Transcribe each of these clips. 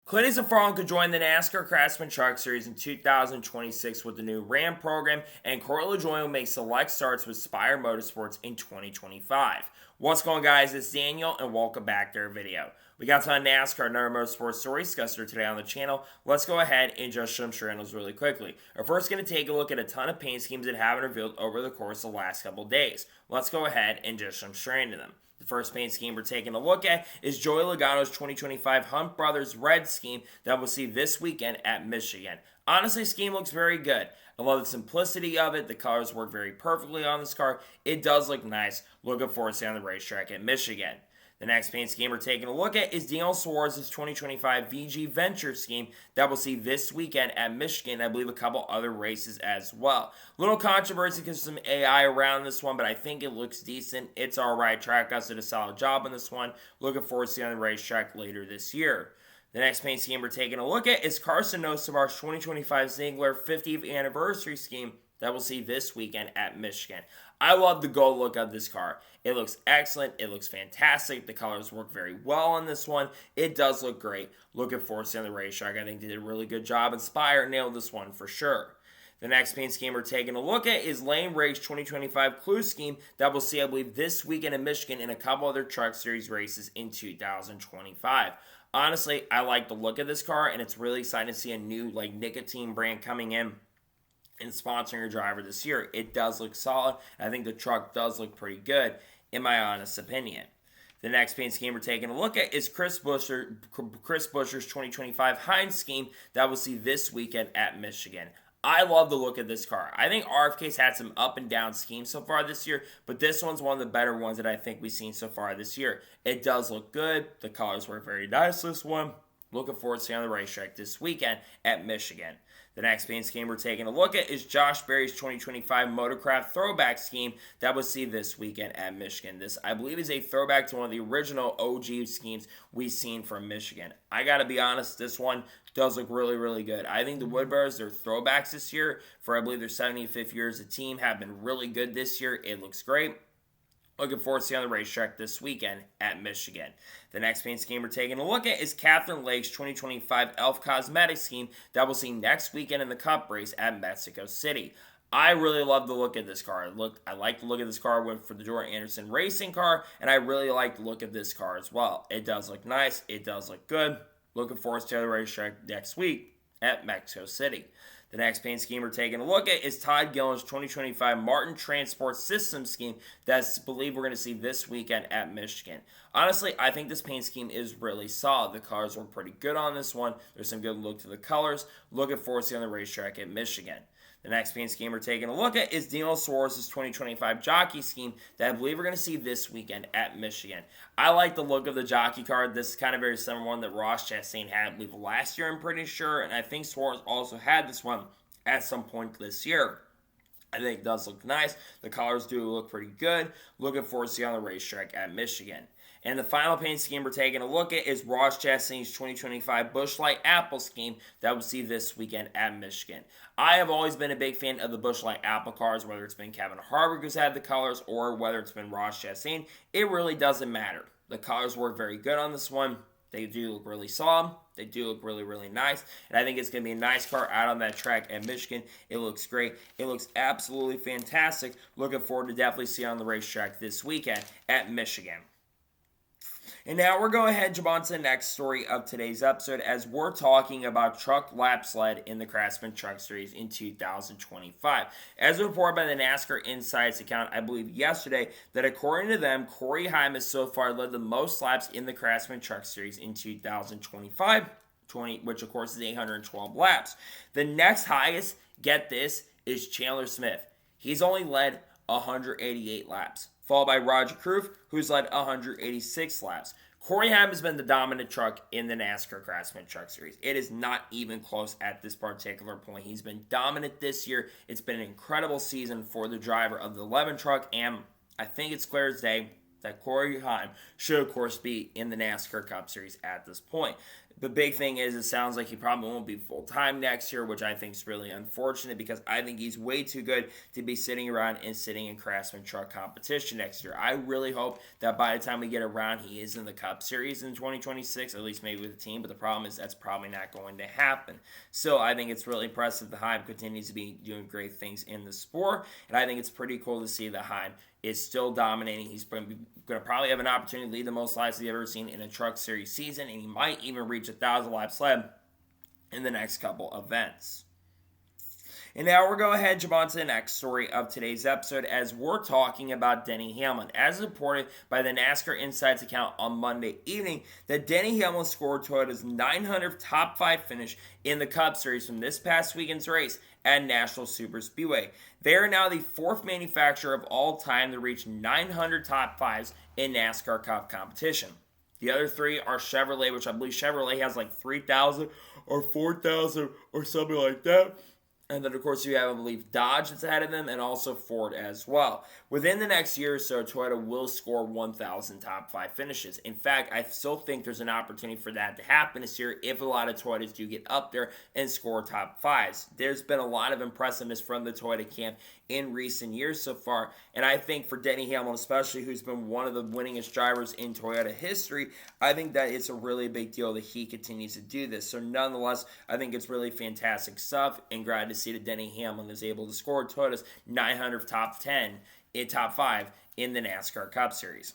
Cleetus McFarland could join the NASCAR Craftsman Truck Series in 2026 with the new Ram program, and LaJoie will make select starts with Spire Motorsports in 2025. What's going on, guys? It's Daniel, and welcome back to our video. We got some NASCAR and other motorsports stories discussed here today on the channel. Let's go ahead and just jump straight on those really quickly. We're first going to take a look at a ton of paint schemes that have been revealed over the course of the last couple days. Let's go ahead and just jump straight into them. The first paint scheme we're taking a look at is Joey Logano's 2025 Hunt Brothers Red scheme that we'll see this weekend at Michigan. Honestly, the scheme looks very good. I love the simplicity of it. The colors work very perfectly on this car. It does look nice. Looking forward to seeing on the racetrack at Michigan. The next paint scheme we're taking a look at is Daniel Suarez's 2025 VG Venture scheme that we'll see this weekend at Michigan. I believe a couple other races as well. Little controversy because some AI around this one, but I think it looks decent. It's alright. Trackhouse did a solid job on this one. Looking forward to seeing on the racetrack later this year. The next paint scheme we're taking a look at is Carson Ospar 2025 Zingler 50th anniversary scheme that we'll see this weekend at Michigan. I love the gold look of this car. It looks excellent. It looks fantastic. The colors work very well on this one. It does look great. Looking forward to seeing the racetrack. I think they did a really good job. Inspire nailed this one for sure. The next paint scheme we're taking a look at is Lane Rake's 2025 Clue scheme that we'll see, I believe, this weekend in Michigan and a couple other Truck Series races in 2025. Honestly, I like the look of this car, and it's really exciting to see a new nicotine brand coming in and sponsoring a driver this year. It does look solid. I think the truck does look pretty good, in my honest opinion. The next paint scheme we're taking a look at is Chris Buescher's 2025 Heinz scheme that we'll see this weekend at Michigan. I love the look of this car. I think RFK's had some up and down schemes so far this year, but this one's one of the better ones that I think we've seen so far this year. It does look good. The colors work very nice this one. Looking forward to seeing on the racetrack this weekend at Michigan. The next paint scheme we're taking a look at is Josh Berry's 2025 Motorcraft Throwback scheme that we'll see this weekend at Michigan. This, I believe, is a throwback to one of the original OG schemes we've seen from Michigan. I gotta be honest, this one does look really, really good. I think the Woodburns, their throwbacks this year for, I believe, their 75th year as a team have been really good this year. It looks great. Looking forward to seeing on the racetrack this weekend at Michigan. The next paint scheme we're taking a look at is Catherine Lake's 2025 Elf Cosmetics scheme that we'll see next weekend in the Cup race at Mexico City. I really love the look of this car. I like the look of this car. Went for the Jordan Anderson racing car, and I really like the look of this car as well. It does look nice. It does look good. Looking forward to the racetrack next week at Mexico City. The next paint scheme we're taking a look at is Todd Gilliland's 2025 Martin Transport System scheme that's believe we're going to see this weekend at Michigan. Honestly, I think this paint scheme is really solid. The colors were pretty good on this one. There's some good look to the colors. Looking forward to seeing on the racetrack at Michigan. The next paint scheme we're taking a look at is Daniel Suarez's 2025 Jockey scheme that I believe we're going to see this weekend at Michigan. I like the look of the Jockey card. This is kind of very similar one that Ross Chastain had, I believe, last year, I'm pretty sure. And I think Suarez also had this one at some point this year. I think it does look nice. The colors do look pretty good. Looking forward to seeing on the racetrack at Michigan. And the final paint scheme we're taking a look at is Ross Chastain's 2025 Busch Light Apple scheme that we'll see this weekend at Michigan. I have always been a big fan of the Busch Light Apple cars, whether it's been Kevin Harvick who's had the colors or whether it's been Ross Chastain. It really doesn't matter. The colors work very good on this one. They do look really solid. They do look really, really nice. And I think it's going to be a nice car out on that track at Michigan. It looks great. It looks absolutely fantastic. Looking forward to definitely see on the racetrack this weekend at Michigan. And now we're going ahead and jump on to the next story of today's episode as we're talking about truck lap sled in the Craftsman Truck Series in 2025. As reported by the NASCAR Insights account, I believe yesterday, that according to them, Corey Heim has so far led the most laps in the Craftsman Truck Series in 2025, which of course is 812 laps. The next highest, get this, is Chandler Smith. He's only led 188 laps. Followed by Roger Kroof, who's led 186 laps. Corey Heim has been the dominant truck in the NASCAR Craftsman Truck Series. It is not even close at this particular point. He's been dominant this year. It's been an incredible season for the driver of the 11 truck, and I think it's clear as day that Corey Heim should, of course, be in the NASCAR Cup Series at this point. The big thing is, it sounds like he probably won't be full-time next year, which I think is really unfortunate because I think he's way too good to be sitting around and sitting in Craftsman Truck competition next year. I really hope that by the time we get around, he is in the Cup Series in 2026, at least maybe with the team, but the problem is that's probably not going to happen. So I think it's really impressive that Heim continues to be doing great things in the sport, and I think it's pretty cool to see that Heim is still dominating. He's going to probably have an opportunity to lead the most laps he's ever seen in a Truck Series season, and he might even reach 1,000 laps led in the next couple events. And now we're going to head on to the next story of today's episode as we're talking about Denny Hamlin. As reported by the NASCAR Insights account on Monday evening, that Denny Hamlin scored Toyota's 900th top 5 finish in the Cup Series from this past weekend's race at National Superspeedway. They are now the 4th manufacturer of all time to reach 900 top 5s in NASCAR Cup competition. The other 3 are Chevrolet, which I believe Chevrolet has like 3,000 or 4,000 or something like that. And then, of course, you have, I believe, Dodge that's ahead of them and also Ford as well. Within the next year or so, Toyota will score 1,000 top 5 finishes. In fact, I still think there's an opportunity for that to happen this year if a lot of Toyotas do get up there and score top 5s. There's been a lot of impressiveness from the Toyota camp in recent years so far. And I think for Denny Hamlin especially, who's been one of the winningest drivers in Toyota history, I think that it's a really big deal that he continues to do this. So nonetheless, I think it's really fantastic stuff and glad to see that Denny Hamlin is able to score Toyota's 900th top 5 in the NASCAR Cup Series.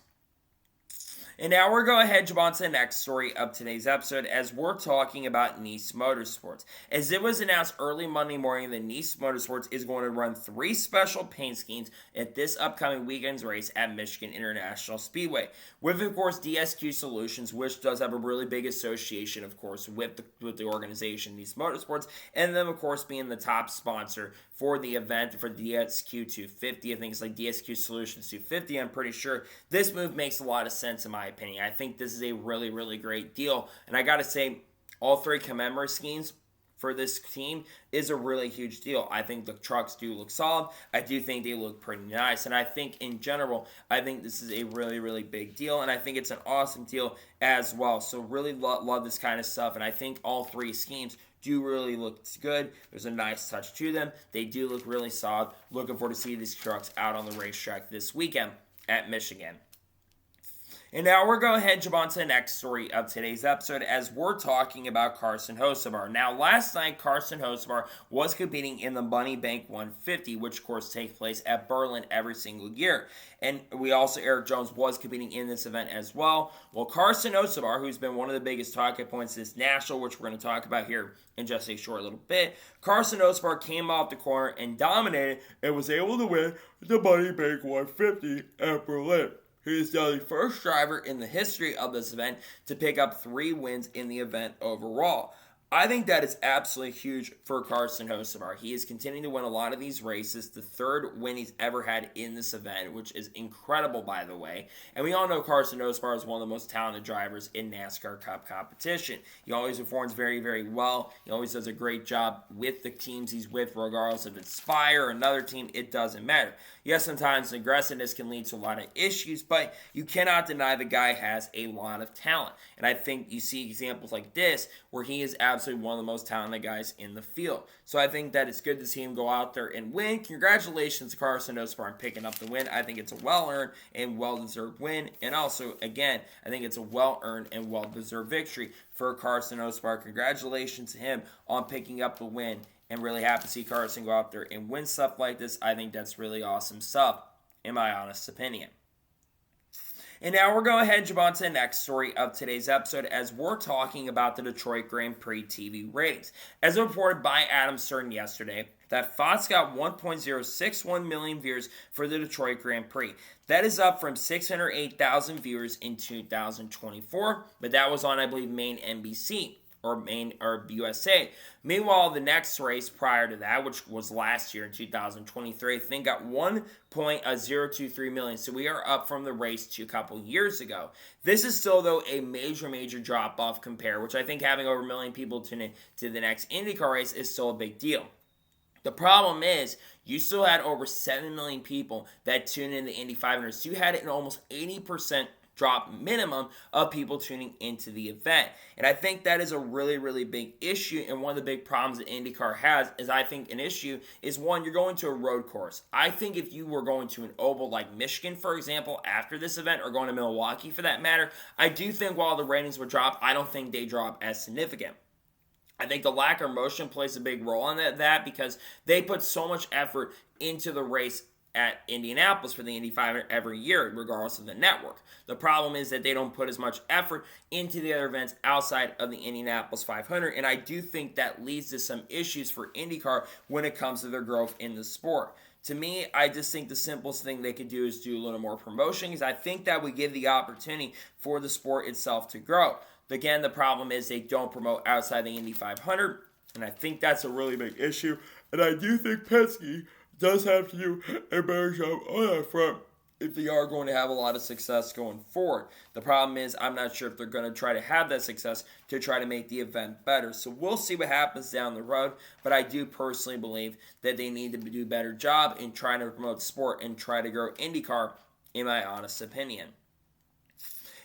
And now we're going to head on to the next story of today's episode as we're talking about Nice Motorsports. As it was announced early Monday morning that Nice Motorsports is going to run 3 special paint schemes at this upcoming weekend's race at Michigan International Speedway. With, of course, DSQ Solutions, which does have a really big association, of course, with the organization Nice Motorsports, and them, of course, being the top sponsor for the event for DSQ 250. I think it's like DSQ Solutions 250. I'm pretty sure this move makes a lot of sense in my opinion. I think this is a really, really great deal. And I got to say, all 3 commemorative schemes for this team is a really huge deal. I think the trucks do look solid. I do think they look pretty nice. And I think in general, I think this is a really, really big deal. And I think it's an awesome deal as well. So really love this kind of stuff. And I think all 3 schemes do really look good. There's a nice touch to them. They do look really solid. Looking forward to see these trucks out on the racetrack this weekend at Michigan. And now we're going to head on to the next story of today's episode as we're talking about Carson Osbar. Now, last night, Carson Osbar was competing in the Money Bank 150, which, of course, takes place at Berlin every single year. And Eric Jones was competing in this event as well. Well, Carson Osbar, who's been one of the biggest talking points this national, which we're going to talk about here in just a short little bit, Carson Osbar came off the corner and dominated and was able to win the Money Bank 150 at Berlin. He is now the first driver in the history of this event to pick up 3 wins in the event overall. I think that is absolutely huge for Carson Osbar. He is continuing to win a lot of these races, the 3rd win he's ever had in this event, which is incredible, by the way. And we all know Carson Osbar is one of the most talented drivers in NASCAR Cup competition. He always performs very, very well. He always does a great job with the teams he's with, regardless if it's Spire or another team, it doesn't matter. Yes, sometimes aggressiveness can lead to a lot of issues, but you cannot deny the guy has a lot of talent. And I think you see examples like this where he is absolutely one of the most talented guys in the field. So I think that it's good to see him go out there and win. Congratulations to Carson Osbar on picking up the win. I think it's a well-earned and well-deserved win. And also, again, I think it's a well-earned and well-deserved victory for Carson Osbar. Congratulations to him on picking up the win. And really happy to see Carson go out there and win stuff like this. I think that's really awesome stuff, in my honest opinion. And now we're going to head on to the next story of today's episode as we're talking about the Detroit Grand Prix TV ratings. As reported by Adam Stern yesterday, that Fox got 1.061 million viewers for the Detroit Grand Prix. That is up from 608,000 viewers in 2024, but that was on, I believe, main NBC. Or USA. Meanwhile, the next race prior to that, which was last year in 2023, I think got 1.023 million. So we are up from the race to a couple years ago. This is still, though, a major drop-off compare, which I think having over 1 million people tune in to the next IndyCar race is still a big deal. The problem is, you still had over 7 million people that tuned in the Indy 500. So you had an almost 80% drop minimum of people tuning into the event. And I think that is a really, really big issue. And one of the big problems that IndyCar has is, I think an issue is, one, you're going to a road course. I think if you were going to an oval like Michigan, for example, after this event, or going to Milwaukee for that matter, I do think while the ratings would drop, I don't think they drop as significant. I think the lack of motion plays a big role in that because they put so much effort into the race at Indianapolis for the Indy 500 every year, regardless of the network. The problem is that they don't put as much effort into the other events outside of the Indianapolis 500, and I do think that leads to some issues for IndyCar when it comes to their growth in the sport. To me, I just think the simplest thing they could do is do a little more promotion, because I think that would give the opportunity for the sport itself to grow. Again, the problem is they don't promote outside the Indy 500, and I think that's a really big issue, and I do think Penske does have to do a better job on that front if they are going to have a lot of success going forward. The problem is, I'm not sure if they're going to try to have that success to try to make the event better. So we'll see what happens down the road, but I do personally believe that they need to do a better job in trying to promote sport and try to grow IndyCar, in my honest opinion.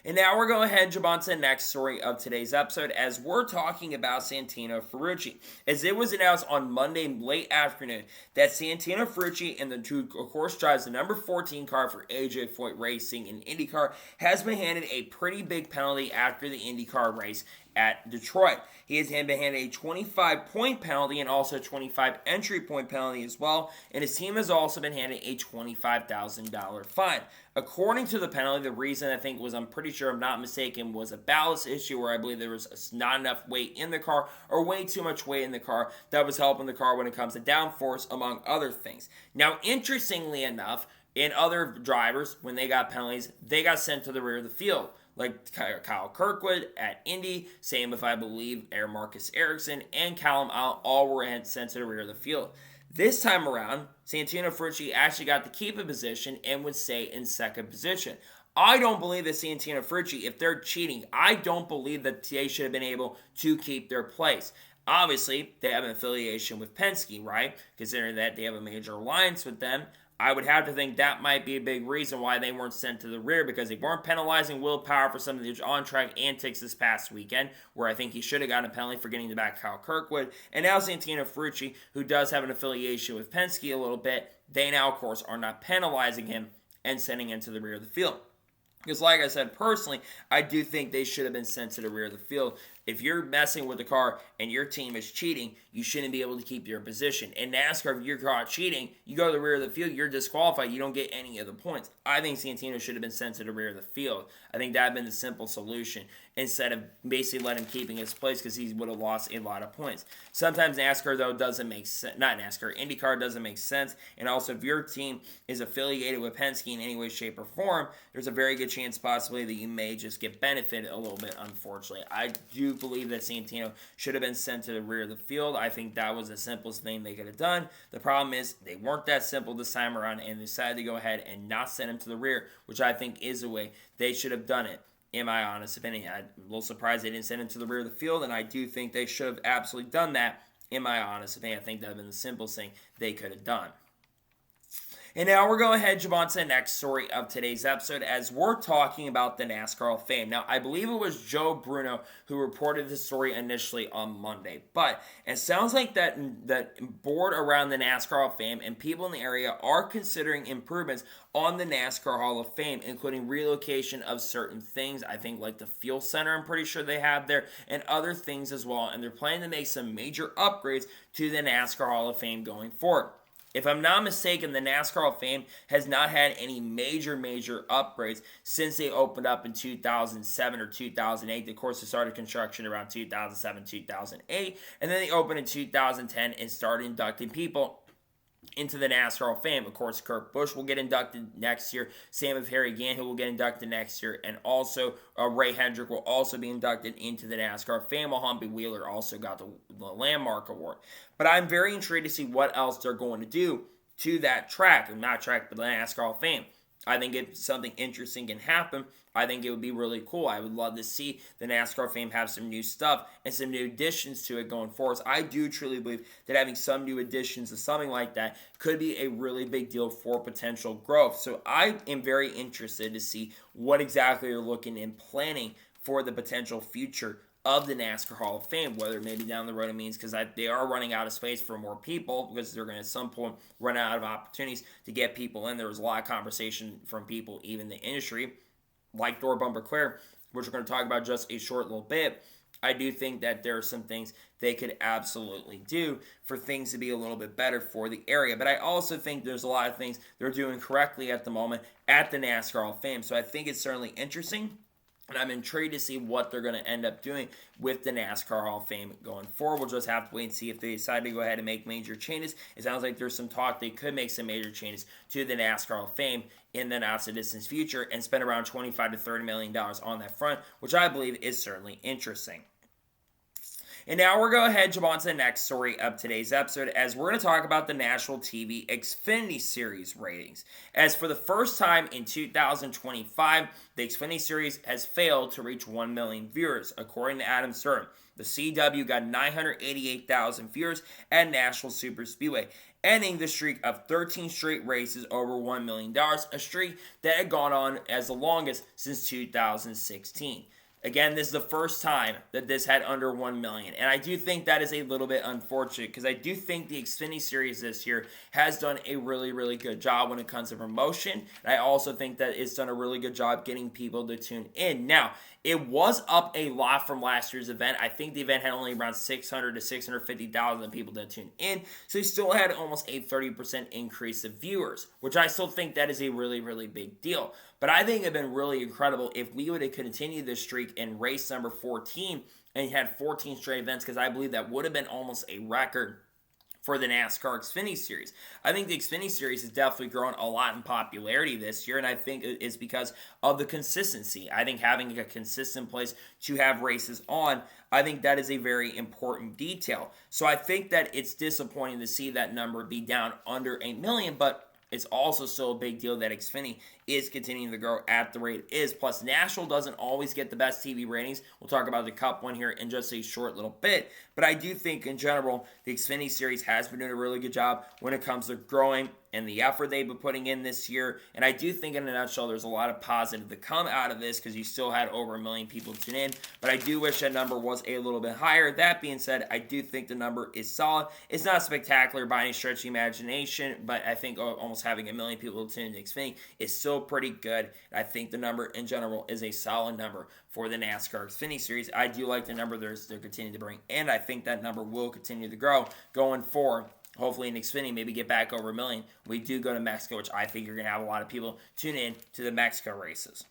And now we're going ahead and jump on to the next story of today's episode, as we're talking about Santino Ferrucci. As it was announced on Monday late afternoon that Santino Ferrucci, and who of course drives the number 14 car for AJ Foyt Racing in IndyCar, has been handed a pretty big penalty after the IndyCar race at Detroit. He has been handed a 25-point penalty and also a 25 entry point penalty as well, and his team has also been handed a $25,000 fine. According to the penalty, the reason I think was, I'm pretty sure I'm not mistaken, was a ballast issue where I believe there was not enough weight in the car, or way too much weight in the car that was helping the car when it comes to downforce, among other things. Now, interestingly enough, in other drivers, when they got penalties, they got sent to the rear of the field. Like Kyle Kirkwood at Indy, same if I believe Marcus Ericsson and Callum Allen, all were sent to the rear of the field. This time around, Santino Ferrucci actually got to keep a position and would stay in second position. I don't believe that Santino Ferrucci, if they're cheating, I don't believe that they should have been able to keep their place. Obviously, they have an affiliation with Penske, right? Considering that they have a major alliance with them, I would have to think that might be a big reason why they weren't sent to the rear, because they weren't penalizing Will Power for some of the on-track antics this past weekend, where I think he should have gotten a penalty for getting back Kyle Kirkwood. And now Santino Ferrucci, who does have an affiliation with Penske a little bit, they now, of course, are not penalizing him and sending him to the rear of the field. Because like I said, personally, I do think they should have been sent to the rear of the field. If you're messing with the car and your team is cheating, you shouldn't be able to keep your position. In NASCAR, if you're caught cheating, you go to the rear of the field, you're disqualified, you don't get any of the points. I think Santino should have been sent to the rear of the field. I think that would have been the simple solution, instead of basically letting him keeping his place, because he would have lost a lot of points. Sometimes NASCAR, though, doesn't make sense. Not NASCAR, IndyCar doesn't make sense. And also, if your team is affiliated with Penske in any way, shape, or form, there's a very good chance possibly that you may just get benefited a little bit, unfortunately. I do believe that Santino should have been sent to the rear of the field. I think that was the simplest thing they could have done. The problem is they weren't that simple this time around, and they decided to go ahead and not send him to the rear, which I think is the way they should have done it, in my honest opinion. I'm a little surprised they didn't send him to the rear of the field, and I do think they should have absolutely done that, in my honest opinion. I think that would have been the simplest thing they could have done. And now we're going ahead and jump on to the next story of today's episode, as we're talking about the NASCAR Hall of Fame. Now, I believe it was Joe Bruno who reported this story initially on Monday, but it sounds like that board around the NASCAR Hall of Fame and people in the area are considering improvements on the NASCAR Hall of Fame, including relocation of certain things. I think like the fuel center, I'm pretty sure they have there, and other things as well. And they're planning to make some major upgrades to the NASCAR Hall of Fame going forward. If I'm not mistaken, the NASCAR Hall of Fame has not had any major upgrades since they opened up in 2007 or 2008. Of course, they started construction around 2007, 2008, and then they opened in 2010 and started inducting people into the NASCAR Hall of Fame. Of course, Kurt Busch will get inducted next year. Same with Harry Gant, who will get inducted next year. And also, Ray Hendrick will also be inducted into the NASCAR Hall of Fame, while Humpy Wheeler also got the Landmark Award. But I'm very intrigued to see what else they're going to do to that track. Not track, but the NASCAR Hall of Fame. I think if something interesting can happen, I think it would be really cool. I would love to see the NASCAR fame have some new stuff and some new additions to it going forward. So I do truly believe that having some new additions to something like that could be a really big deal for potential growth. So I am very interested to see what exactly they're looking and planning for the potential future of the NASCAR Hall of Fame, whether maybe down the road it means because they are running out of space for more people because they're going to at some point run out of opportunities to get people in. There was a lot of conversation from people, even the industry, like Door Bumper Clear, which we're going to talk about just a short little bit. I do think that there are some things they could absolutely do for things to be a little bit better for the area. But I also think there's a lot of things they're doing correctly at the moment at the NASCAR Hall of Fame. So I think it's certainly interesting. And I'm intrigued to see what they're going to end up doing with the NASCAR Hall of Fame going forward. We'll just have to wait and see if they decide to go ahead and make major changes. It sounds like there's some talk they could make some major changes to the NASCAR Hall of Fame in the not-so-distant future and spend around $25 to $30 million on that front, which I believe is certainly interesting. And now we're going to head on to the next story of today's episode, as we're going to talk about the National TV Xfinity Series ratings. As for the first time in 2025, the Xfinity Series has failed to reach 1 million viewers, according to Adam Stern. The CW got 988,000 viewers at National Super Speedway, ending the streak of 13 straight races over $1 million, a streak that had gone on as the longest since 2016. Again, this is the first time that this had under 1 million. And I do think that is a little bit unfortunate because I do think the Xfinity Series this year has done a really, really good job when it comes to promotion. And I also think that it's done a really good job getting people to tune in. Now, it was up a lot from last year's event. I think the event had only around 600 to 650,000 people that tuned in. So you still had almost a 30% increase of viewers, which I still think that is a really, really big deal. But I think it would have been really incredible if we would have continued this streak in race number 14 and had 14 straight events, because I believe that would have been almost a record for the NASCAR Xfinity Series. I think the Xfinity Series has definitely grown a lot in popularity this year, and I think it's because of the consistency. I think having a consistent place to have races on, I think that is a very important detail. So I think that it's disappointing to see that number be down under 8 million, but it's also still a big deal that Xfinity is continuing to grow at the rate it is. Plus, National doesn't always get the best TV ratings. We'll talk about the Cup one here in just a short little bit. But I do think, in general, the Xfinity Series has been doing a really good job when it comes to growing and the effort they've been putting in this year. And I do think, in a nutshell, there's a lot of positive to come out of this because you still had over 1 million people tune in. But I do wish that number was a little bit higher. That being said, I do think the number is solid. It's not spectacular by any stretch of the imagination, but I think almost having 1 million people tune in to Xfinity is still pretty good. I think the number in general is a solid number for the NASCAR Xfinity Series. I do like the number they're continuing to bring, and I think that number will continue to grow going forward. Hopefully in Xfinity, maybe get back over 1 million. We do go to Mexico, which I think you're going to have a lot of people tune in to the Mexico races.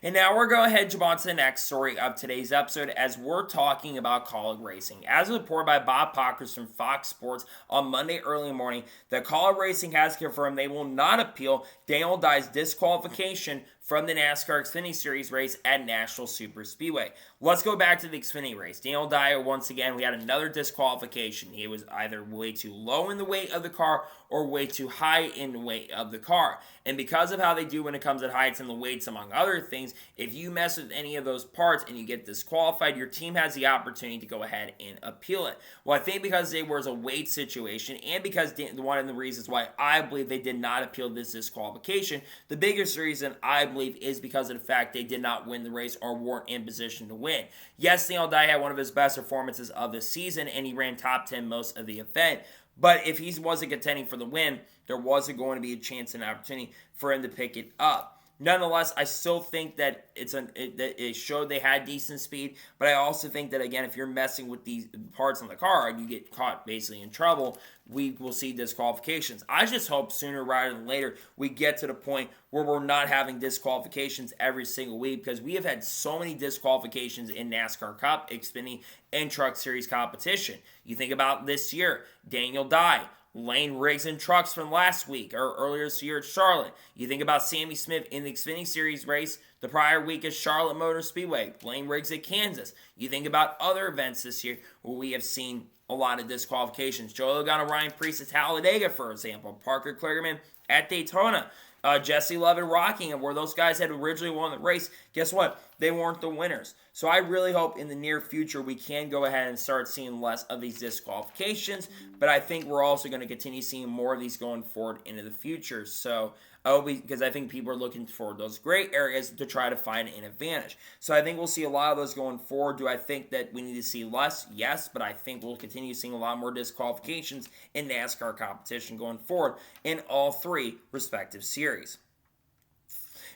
And now we're going to head on to the next story of today's episode, as we're talking about Kaulig Racing. As reported by Bob Pockers from Fox Sports on Monday early morning, that Kaulig Racing has confirmed they will not appeal Daniel Dye's disqualification from the NASCAR Xfinity Series race at National Super Speedway. Let's go back to the Xfinity race. Daniel Dye, once again, we had another disqualification. He was either way too low in the weight of the car or way too high in the weight of the car. And because of how they do when it comes to heights and the weights, among other things, if you mess with any of those parts and you get disqualified, your team has the opportunity to go ahead and appeal it. Well, I think because there was a weight situation and because one of the reasons why I believe they did not appeal this disqualification, the biggest reason I believe is because of the fact they did not win the race or weren't in position to win. Yes, Daniel Dye had one of his best performances of the season and he ran top 10 most of the event. But if he wasn't contending for the win, there wasn't going to be a chance and opportunity for him to pick it up. Nonetheless, I still think that it showed they had decent speed, but I also think that, again, if you're messing with these parts on the car and you get caught basically in trouble, we will see disqualifications. I just hope sooner rather than later we get to the point where we're not having disqualifications every single week, because we have had so many disqualifications in NASCAR Cup, Xfinity, and Truck Series competition. You think about this year, Daniel Dye, Lane Riggs and trucks from last week or earlier this year at Charlotte. You think about Sammy Smith in the Xfinity Series race the prior week at Charlotte Motor Speedway. Lane Riggs at Kansas. You think about other events this year where we have seen a lot of disqualifications. Joey Logano, Ryan Preece at Talladega, for example. Parker Kligerman at Daytona. Jesse Love and Rockingham, where those guys had originally won the race. Guess what? They weren't the winners. So I really hope in the near future we can go ahead and start seeing less of these disqualifications. But I think we're also going to continue seeing more of these going forward into the future. So because I think people are looking for those gray areas to try to find an advantage. So I think we'll see a lot of those going forward. Do I think that we need to see less? Yes, but I think we'll continue seeing a lot more disqualifications in NASCAR competition going forward in all three respective series.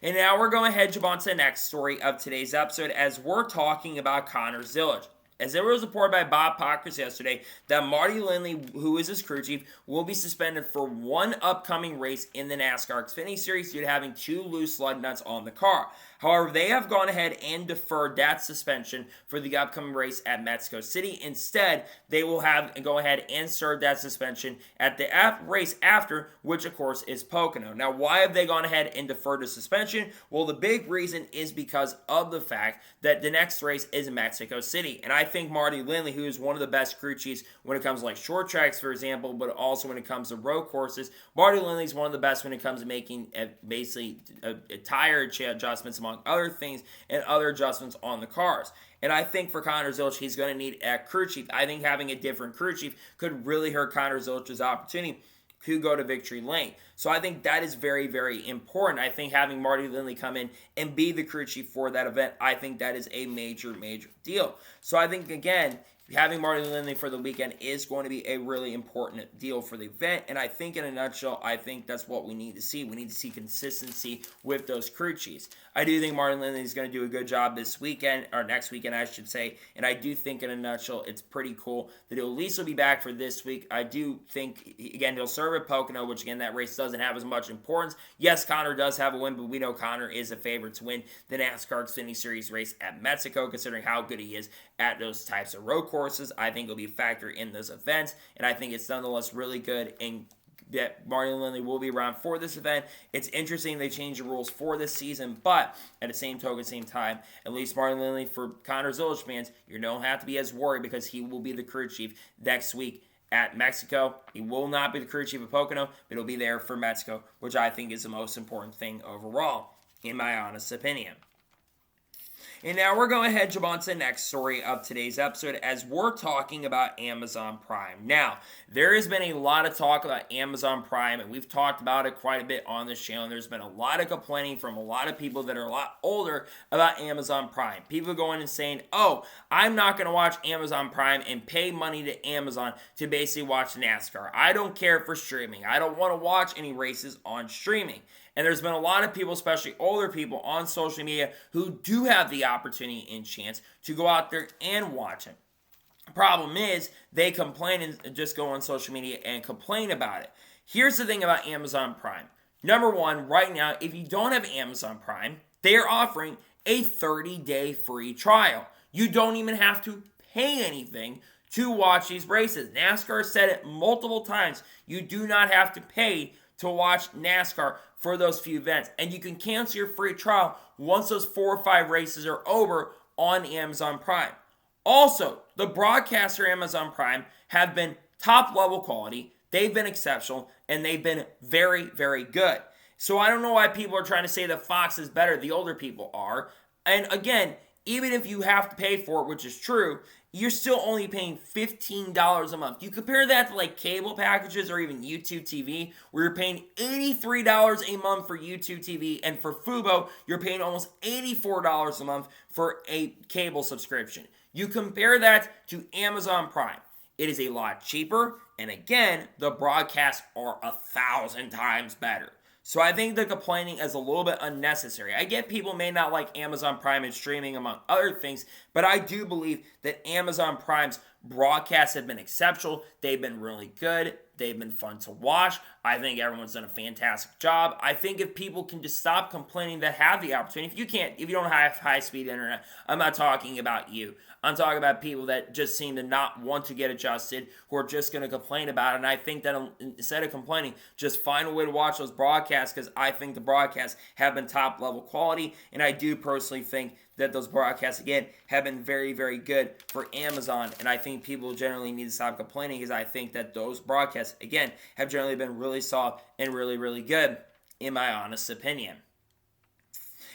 And now we're going to jump on to the next story of today's episode as we're talking about Connor Zilch. As it was reported by Bob Pockrass yesterday that Marty Lindley, who is his crew chief, will be suspended for one upcoming race in the NASCAR Xfinity Series due to having two loose lug nuts on the car. However, they have gone ahead and deferred that suspension for the upcoming race at Mexico City. Instead, they will go ahead and serve that suspension at the race after, which of course is Pocono. Now, why have they gone ahead and deferred the suspension? Well, the big reason is because of the fact that the next race is in Mexico City. And I think Marty Lindley, who is one of the best crew chiefs when it comes to like short tracks, for example, but also when it comes to road courses, Marty Lindley is one of the best when it comes to making basically tire adjustments among other things and other adjustments on the cars. And I think for Connor Zilch, he's going to need a crew chief. I think having a different crew chief could really hurt Connor Zilch's opportunity to go to victory lane. So I think that is very, very important. I think having Marty Lindley come in and be the crew chief for that event, I think that is a major, major deal. So I think, again, having Marty Lindley for the weekend is going to be a really important deal for the event. And I think in a nutshell, I think that's what we need to see. We need to see consistency with those crew chiefs. I do think Marty Lindley is going to do a good job this weekend, or next weekend, I should say. And I do think in a nutshell, it's pretty cool that he'll at least will be back for this week. I do think, again, he'll serve at Pocono, which again, that race doesn't have as much importance. Yes, Connor does have a win, but we know Connor is a favorite to win the NASCAR Xfinity Series race at Mexico, considering how good he is at those types of road courses. I think it'll be a factor in those events, and I think it's nonetheless really good and that Marty Lindley will be around for this event. It's interesting they changed the rules for this season, but at the same time, at least Marty Lindley for Connor Zilch fans, you don't have to be as worried because he will be the crew chief next week at Mexico. He will not be the crew chief of Pocono, but he'll be there for Mexico, which I think is the most important thing overall, in my honest opinion. And now we're going to jump on to the next story of today's episode as we're talking about Amazon Prime. Now, there has been a lot of talk about Amazon Prime, and we've talked about it quite a bit on this channel. There's been a lot of complaining from a lot of people that are a lot older about Amazon Prime. People going and saying, oh, I'm not going to watch Amazon Prime and pay money to Amazon to basically watch NASCAR. I don't care for streaming. I don't want to watch any races on streaming. And there's been a lot of people, especially older people on social media, who do have the opportunity and chance to go out there and watch it. The problem is they complain and just go on social media and complain about it. Here's the thing about Amazon Prime. Number one, right now, if you don't have Amazon Prime, they are offering a 30-day free trial. You don't even have to pay anything to watch these races. NASCAR said it multiple times. You do not have to pay to watch NASCAR for those few events. And you can cancel your free trial once those 4 or 5 races are over on Amazon Prime. Also, the broadcasts for Amazon Prime have been top level quality. They've been exceptional, and they've been very, very good. So I don't know why people are trying to say that Fox is better. The older people are. And again, even if you have to pay for it, which is true, you're still only paying $15 a month. You compare that to like cable packages or even YouTube TV, where you're paying $83 a month for YouTube TV, and for Fubo, you're paying almost $84 a month for a cable subscription. You compare that to Amazon Prime. It is a lot cheaper, and again, the broadcasts are 1,000 times better. So I think the complaining is a little bit unnecessary. I get people may not like Amazon Prime and streaming among other things, but I do believe that Amazon Prime's broadcasts have been exceptional. They've been really good. They've been fun to watch. I think everyone's done a fantastic job. I think if people can just stop complaining that have the opportunity, if you don't have high-speed internet, I'm not talking about you. I'm talking about people that just seem to not want to get adjusted, who are just going to complain about it. And I think that instead of complaining, just find a way to watch those broadcasts, because I think the broadcasts have been top-level quality. And I do personally think that those broadcasts, again, have been very, very good for Amazon. And I think people generally need to stop complaining, because I think that those broadcasts, again, have generally been really solid and really, really good. in my honest opinion.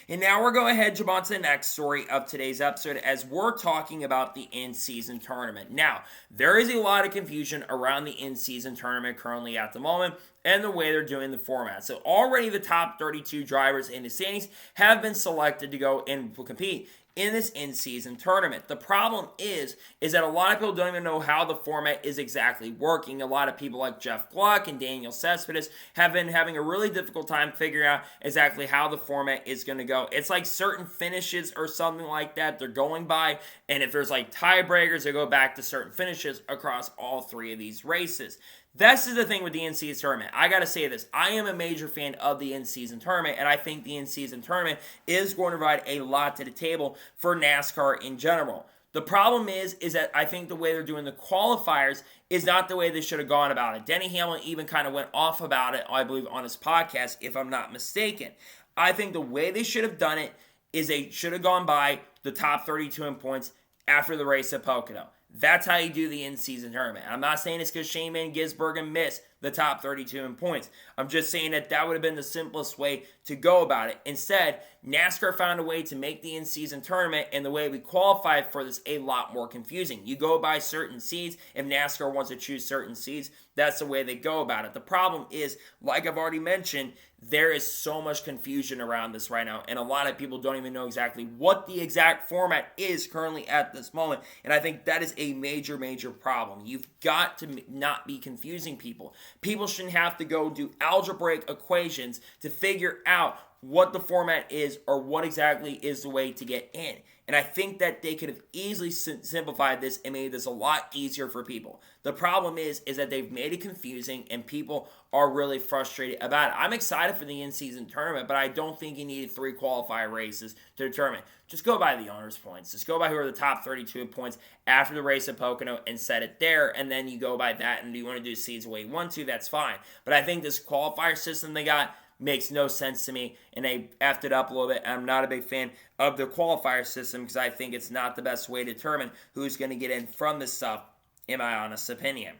And now we're going ahead and jump on to the next story of today's episode as we're talking about the in-season tournament. Now, there is a lot of confusion around the in-season tournament currently at the moment and the way they're doing the format. So already the top 32 drivers in the standings have been selected to go and compete in this in-season tournament. The problem is that a lot of people don't even know how the format is exactly working. A lot of people like Jeff Gluck and Daniel Cespedes have been having a really difficult time figuring out exactly how the format is going to go. It's like certain finishes or something like that they're going by, and if there's like tiebreakers, they go back to certain finishes across all three of these races. This is the thing with the in-season tournament. I got to say this. I am a major fan of the in-season tournament, and I think the in-season tournament is going to provide a lot to the table for NASCAR in general. The problem is that I think the way they're doing the qualifiers is not the way they should have gone about it. Denny Hamlin even kind of went off about it, I believe, on his podcast, if I'm not mistaken. I think the way they should have done it is they should have gone by the top 32 in points after the race at Pocono. That's how you do the in-season tournament. I'm not saying it's because Shane Van Gisbergen missed the top 32 in points. I'm just saying that would have been the simplest way to go about it. Instead, NASCAR found a way to make the in-season tournament and the way we qualified for this a lot more confusing. You go by certain seeds. If NASCAR wants to choose certain seeds, that's the way they go about it. The problem is, like I've already mentioned, there is so much confusion around this right now, and a lot of people don't even know exactly what the exact format is currently at this moment, and I think that is a major, major problem. You've got to not be confusing people. People shouldn't have to go do algebraic equations to figure out what the format is or what exactly is the way to get in. And I think that they could have easily simplified this and made this a lot easier for people. The problem is that they've made it confusing and people are really frustrated about it. I'm excited for the in-season tournament, but I don't think you need 3 qualifier races to determine. Just go by the owner's points. Just go by who are the top 32 points after the race at Pocono and set it there, and then you go by that, and if you want to do seeds away 1, 2, that's fine. But I think this qualifier system they got makes no sense to me, and they effed it up a little bit. I'm not a big fan of the qualifier system because I think it's not the best way to determine who's going to get in from this stuff, in my honest opinion.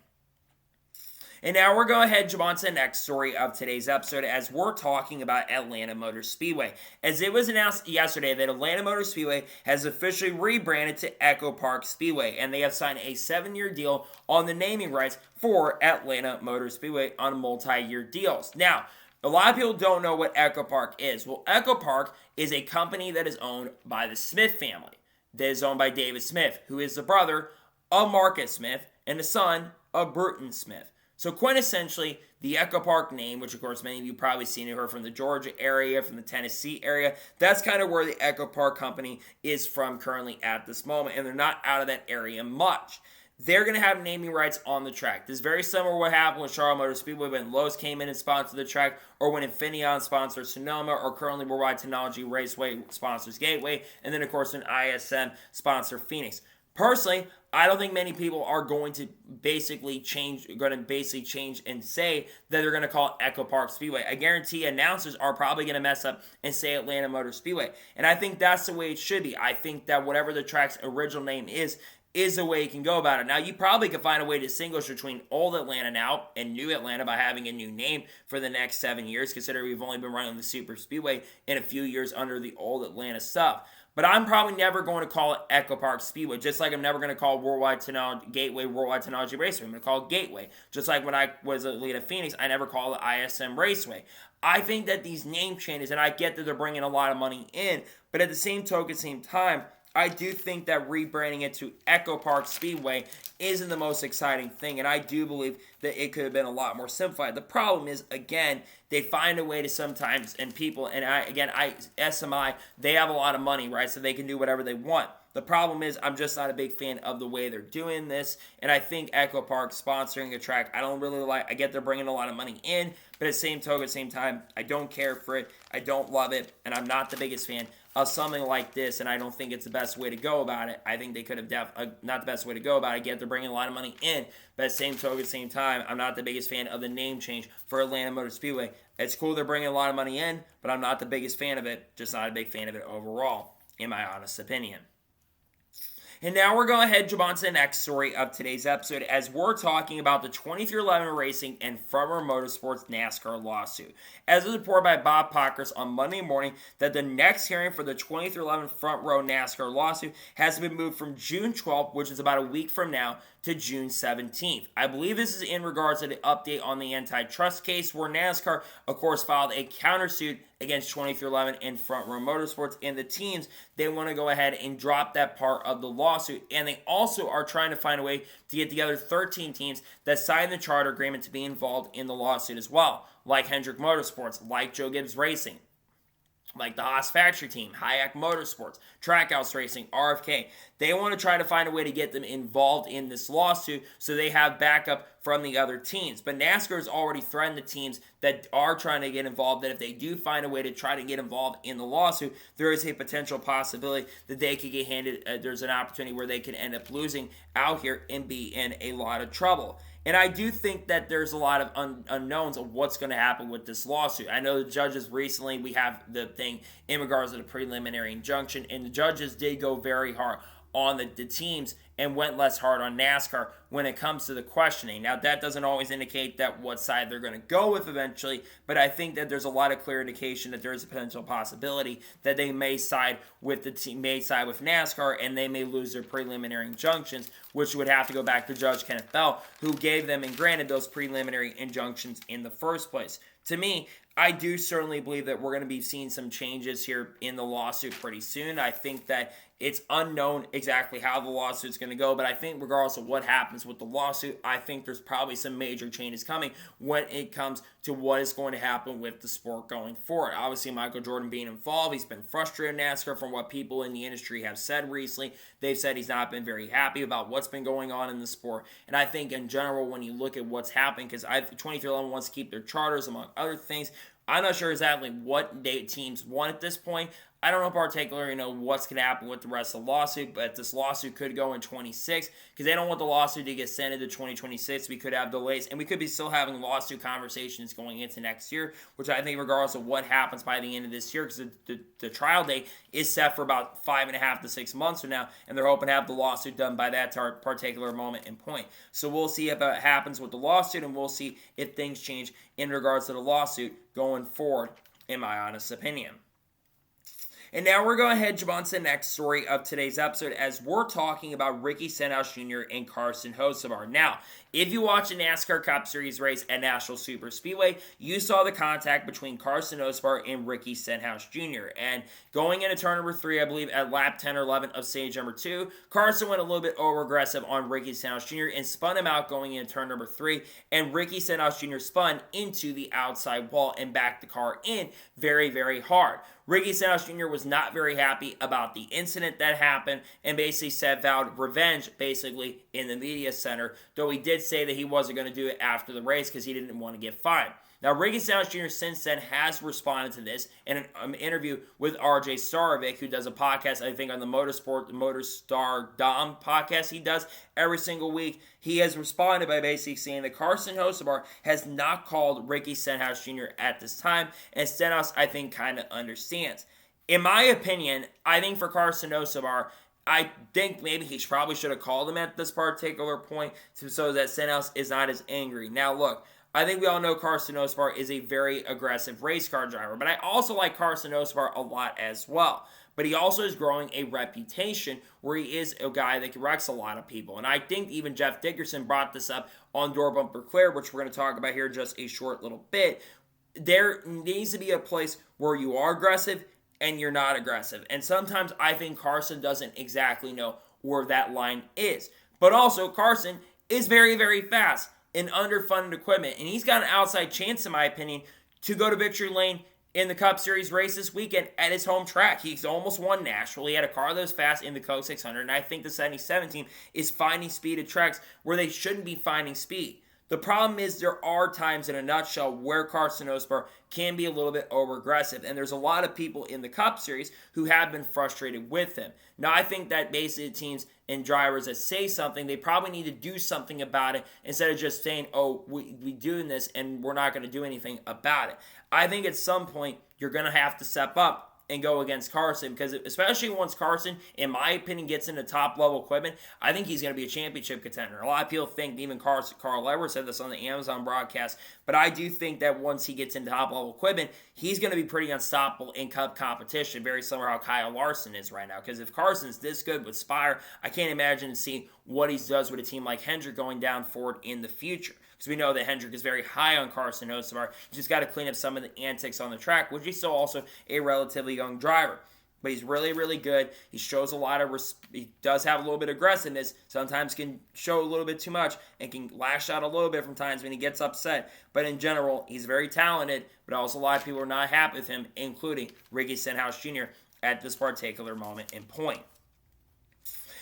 And now we're going ahead and jump on to the next story of today's episode as we're talking about Atlanta Motor Speedway. As it was announced yesterday that Atlanta Motor Speedway has officially rebranded to Echo Park Speedway, and they have signed a 7-year deal on the naming rights for Atlanta Motor Speedway on multi-year deals. Now, a lot of people don't know what Echo Park is. Well, Echo Park is a company that is owned by the Smith family. That is owned by David Smith, who is the brother of Marcus Smith and the son of Bruton Smith. So quintessentially, the Echo Park name, which of course many of you probably seen and heard from the Georgia area, from the Tennessee area, that's kind of where the Echo Park company is from currently at this moment, and they're not out of that area much. They're going to have naming rights on the track. This is very similar to what happened with Charlotte Motor Speedway when Lowe's came in and sponsored the track, or when Infineon sponsors Sonoma, or currently Worldwide Technology Raceway sponsors Gateway, and then of course when ISM sponsor Phoenix. Personally, I don't think many people are going to basically change and say that they're going to call it Echo Park Speedway. I guarantee announcers are probably going to mess up and say Atlanta Motor Speedway. And I think that's the way it should be. I think that whatever the track's original name is the way you can go about it. Now, you probably could find a way to distinguish between old Atlanta now and new Atlanta by having a new name for the next 7 years, considering we've only been running the Super Speedway in a few years under the old Atlanta stuff. But I'm probably never going to call it Echo Park Speedway, just like I'm never going to call Worldwide Technology Gateway Worldwide Technology Raceway. I'm going to call it Gateway. Just like when I was at Atlanta Phoenix, I never called it ISM Raceway. I think that these name changes, and I get that they're bringing a lot of money in, but at the same time, I do think that rebranding it to Echo Park Speedway isn't the most exciting thing, and I do believe that it could have been a lot more simplified. The problem is, again, they find a way to sometimes, and people, and SMI, they have a lot of money, right, so they can do whatever they want. The problem is, I'm just not a big fan of the way they're doing this, and I think Echo Park sponsoring a track, I don't really like. I get they're bringing a lot of money in, but at the same time, I don't care for it, I don't love it, and I'm not the biggest fan of something like this, and I don't think it's the best way to go about it. I think they could have not the best way to go about it. I get they're bringing a lot of money in, but at the same time, I'm not the biggest fan of the name change for Atlanta Motor Speedway. It's cool they're bringing a lot of money in, but I'm not the biggest fan of it, just not a big fan of it overall, in my honest opinion. And now we're going ahead and jump on to the next story of today's episode as we're talking about the 2311 Racing and Front Row Motorsports NASCAR lawsuit. As was reported by Bob Pockers on Monday morning that the next hearing for the 2311 Front Row NASCAR lawsuit has been moved from June 12th, which is about a week from now, to June 17th. I believe this is in regards to the update on the antitrust case where NASCAR, of course, filed a countersuit against 2311 and Front Row Motorsports and the teams. They want to go ahead and drop that part of the lawsuit, and they also are trying to find a way to get together 13 teams that signed the charter agreement to be involved in the lawsuit as well, like Hendrick Motorsports, like Joe Gibbs Racing, like the Haas Factory Team, Hayek Motorsports, Trackhouse Racing, RFK. They want to try to find a way to get them involved in this lawsuit so they have backup from the other teams. But NASCAR has already threatened the teams that are trying to get involved that if they do find a way to try to get involved in the lawsuit, there is a potential possibility that they could get handed, there's an opportunity where they could end up losing out here and be in a lot of trouble. And I do think that there's a lot of unknowns of what's going to happen with this lawsuit. I know the judges recently, we have the thing in regards to the preliminary injunction, and the judges did go very hard on the teams and went less hard on NASCAR when it comes to the questioning. Now, that doesn't always indicate that what side they're going to go with eventually, but I think that there's a lot of clear indication that there is a potential possibility that they may side with the team, may side with NASCAR, and they may lose their preliminary injunctions, which would have to go back to Judge Kenneth Bell, who gave them and granted those preliminary injunctions in the first place. To me, I do certainly believe that we're going to be seeing some changes here in the lawsuit pretty soon. I think that it's unknown exactly how the lawsuit's going to go, but I think regardless of what happens with the lawsuit, I think there's probably some major changes coming when it comes to what is going to happen with the sport going forward. Obviously, Michael Jordan being involved, he's been frustrated in NASCAR from what people in the industry have said recently. They've said he's not been very happy about what's been going on in the sport, and I think in general, when you look at what's happened, because 2311 wants to keep their charters, among other things, I'm not sure exactly what teams want at this point. I don't know particularly, what's going to happen with the rest of the lawsuit, but this lawsuit could go in 26 because they don't want the lawsuit to get sent into 2026. We could have delays, and we could be still having lawsuit conversations going into next year, which I think regardless of what happens by the end of this year, because the trial date is set for about 5.5 to 6 months from now, and they're hoping to have the lawsuit done by that particular moment and point. So we'll see if it happens with the lawsuit, and we'll see if things change in regards to the lawsuit going forward, in my honest opinion. And now we're going ahead and jump on to the next story of today's episode as we're talking about Ricky Senos Jr. and Carson Osbar. Now, if you watch a NASCAR Cup Series race at National Super Speedway, you saw the contact between Carson Osbar and Ricky Senos Jr. And going into turn number 3, I believe at lap 10 or 11 of stage number 2, Carson went a little bit over-aggressive on Ricky Senos Jr. and spun him out going into turn number 3, and Ricky Senos Jr. spun into the outside wall and backed the car in very, very hard. Ricky Senos Jr. was not very happy about the incident that happened and basically vowed revenge basically in the media center, though he did say that he wasn't going to do it after the race because he didn't want to get fined. Now, Ricky Senos Jr. since then has responded to this in an interview with RJ Starovic, who does a podcast, I think, on the Motorstar Dom podcast he does every single week. He has responded by basically saying that Carson Osbar has not called Ricky Senos Jr. at this time, and Senos, I think, kind of understands. In my opinion, I think for Carson Osbar, I think maybe he probably should have called him at this particular point so that Senos is not as angry. Now, look, I think we all know Carson Osbar is a very aggressive race car driver, but I also like Carson Osbar a lot as well. But he also is growing a reputation where he is a guy that wrecks a lot of people. And I think even Jeff Dickerson brought this up on Door Bumper Clear, which we're going to talk about here in just a short little bit. There needs to be a place where you are aggressive and you're not aggressive. And sometimes I think Carson doesn't exactly know where that line is. But also, Carson is very, very fast in underfunded equipment, and he's got an outside chance, in my opinion, to go to victory lane in the Cup Series race this weekend at his home track. He's almost won Nashville. He had a car that was fast in the Coke 600, and I think the 77 team is finding speed at tracks where they shouldn't be finding speed. The problem is there are times, in a nutshell, where Carson Osbar can be a little bit over-aggressive, and there's a lot of people in the Cup Series who have been frustrated with him. Now, I think that basically teams and drivers that say something, they probably need to do something about it instead of just saying, oh, we doing this and we're not going to do anything about it. I think at some point you're going to have to step up and go against Carson, because especially once Carson, in my opinion, gets into top level equipment, I think he's going to be a championship contender. A lot of people think, even Carl Edwards said this on the Amazon broadcast, but I do think that once he gets into top level equipment, he's going to be pretty unstoppable in Cup competition, very similar to how Kyle Larson is right now. Because if Carson's this good with Spire, I can't imagine seeing what he does with a team like Hendrick going down forward in the future. Because we know that Hendrick is very high on Carson Osbar. You just got to clean up some of the antics on the track, which he's still also a relatively young driver. But he's really, really good. He shows a lot of, he does have a little bit of aggressiveness. Sometimes can show a little bit too much and can lash out a little bit from times when he gets upset. But in general, he's very talented. But also a lot of people are not happy with him, including Ricky Senos Jr. at this particular moment and point.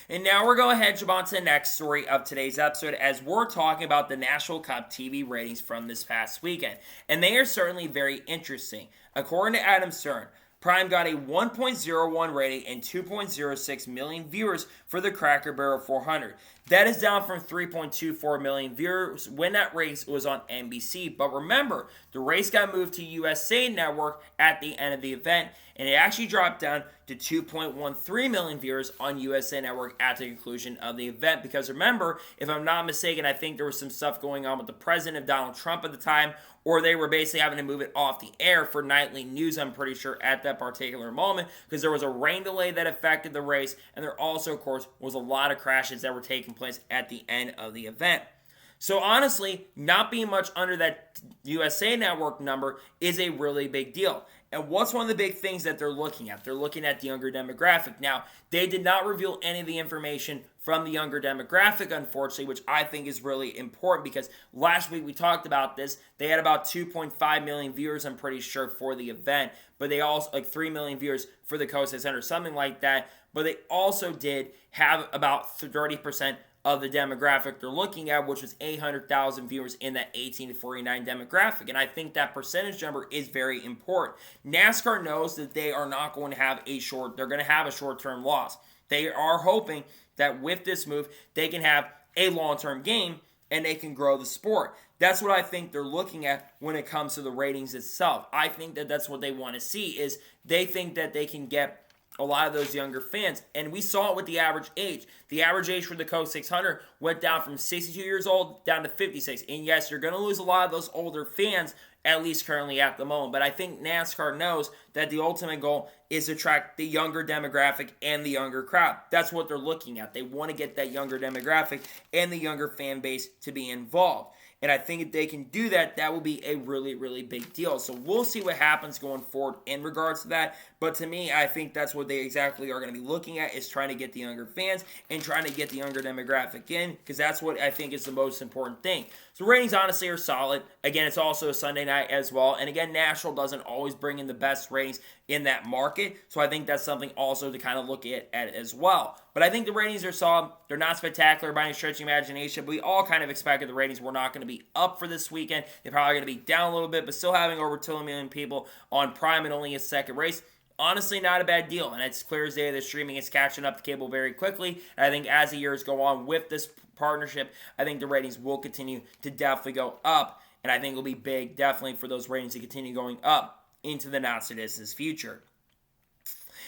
And now we're going to jump on to the next story of today's episode, as we're talking about the NASCAR Cup TV ratings from this past weekend. And they are certainly very interesting. According to Adam Stern, Prime got a 1.01 rating and 2.06 million viewers for the Cracker Barrel 400. That is down from 3.24 million viewers when that race was on NBC. But remember, the race got moved to USA Network at the end of the event, and it actually dropped down to 2.13 million viewers on USA Network at the conclusion of the event. Because remember, if I'm not mistaken, I think there was some stuff going on with the president of Donald Trump at the time, or they were basically having to move it off the air for nightly news, I'm pretty sure, at that particular moment, because there was a rain delay that affected the race, and there also, of course, was a lot of crashes that were taking place at the end of the event. So honestly, not being much under that USA Network number is a really big deal. And what's one of the big things that they're looking at? They're looking at the younger demographic. Now, they did not reveal any of the information from the younger demographic, unfortunately, which I think is really important, because last week we talked about this. They had about 2.5 million viewers, I'm pretty sure, for the event. But they also, like 3 million viewers for the Coast Center, something like that. But they also did have about 30% of the demographic they're looking at, which was 800,000 viewers in that 18 to 49 demographic. And I think that percentage number is very important. NASCAR knows that they are not going to have they're going to have a short-term loss. They are hoping that with this move, they can have a long-term gain and they can grow the sport. That's what I think they're looking at when it comes to the ratings itself. I think that that's what they want to see, is they think that they can get a lot of those younger fans. And we saw it with the average age. The average age for the Coke 600 went down from 62 years old down to 56. And yes, you're going to lose a lot of those older fans, at least currently at the moment. But I think NASCAR knows that the ultimate goal is to attract the younger demographic and the younger crowd. That's what they're looking at. They want to get that younger demographic and the younger fan base to be involved. And I think if they can do that, that will be a really, really big deal. So we'll see what happens going forward in regards to that. But to me, I think that's what they exactly are going to be looking at, is trying to get the younger fans and trying to get the younger demographic in, because that's what I think is the most important thing. So ratings honestly are solid. Again, it's also a Sunday night as well. And again, Nashville doesn't always bring in the best ratings in that market. So I think that's something also to kind of look at as well. But I think the ratings are solid. They're not spectacular by any stretch of imagination, but we all kind of expected the ratings were not going to be up for this weekend. They're probably going to be down a little bit, but still having over 2 million people on Prime and only a second race, honestly not a bad deal. And it's clear as day that streaming is catching up to cable very quickly. And I think as the years go on with this partnership, I think the ratings will continue to definitely go up. And I think it'll be big, definitely, for those ratings to continue going up into the not-so-distant future.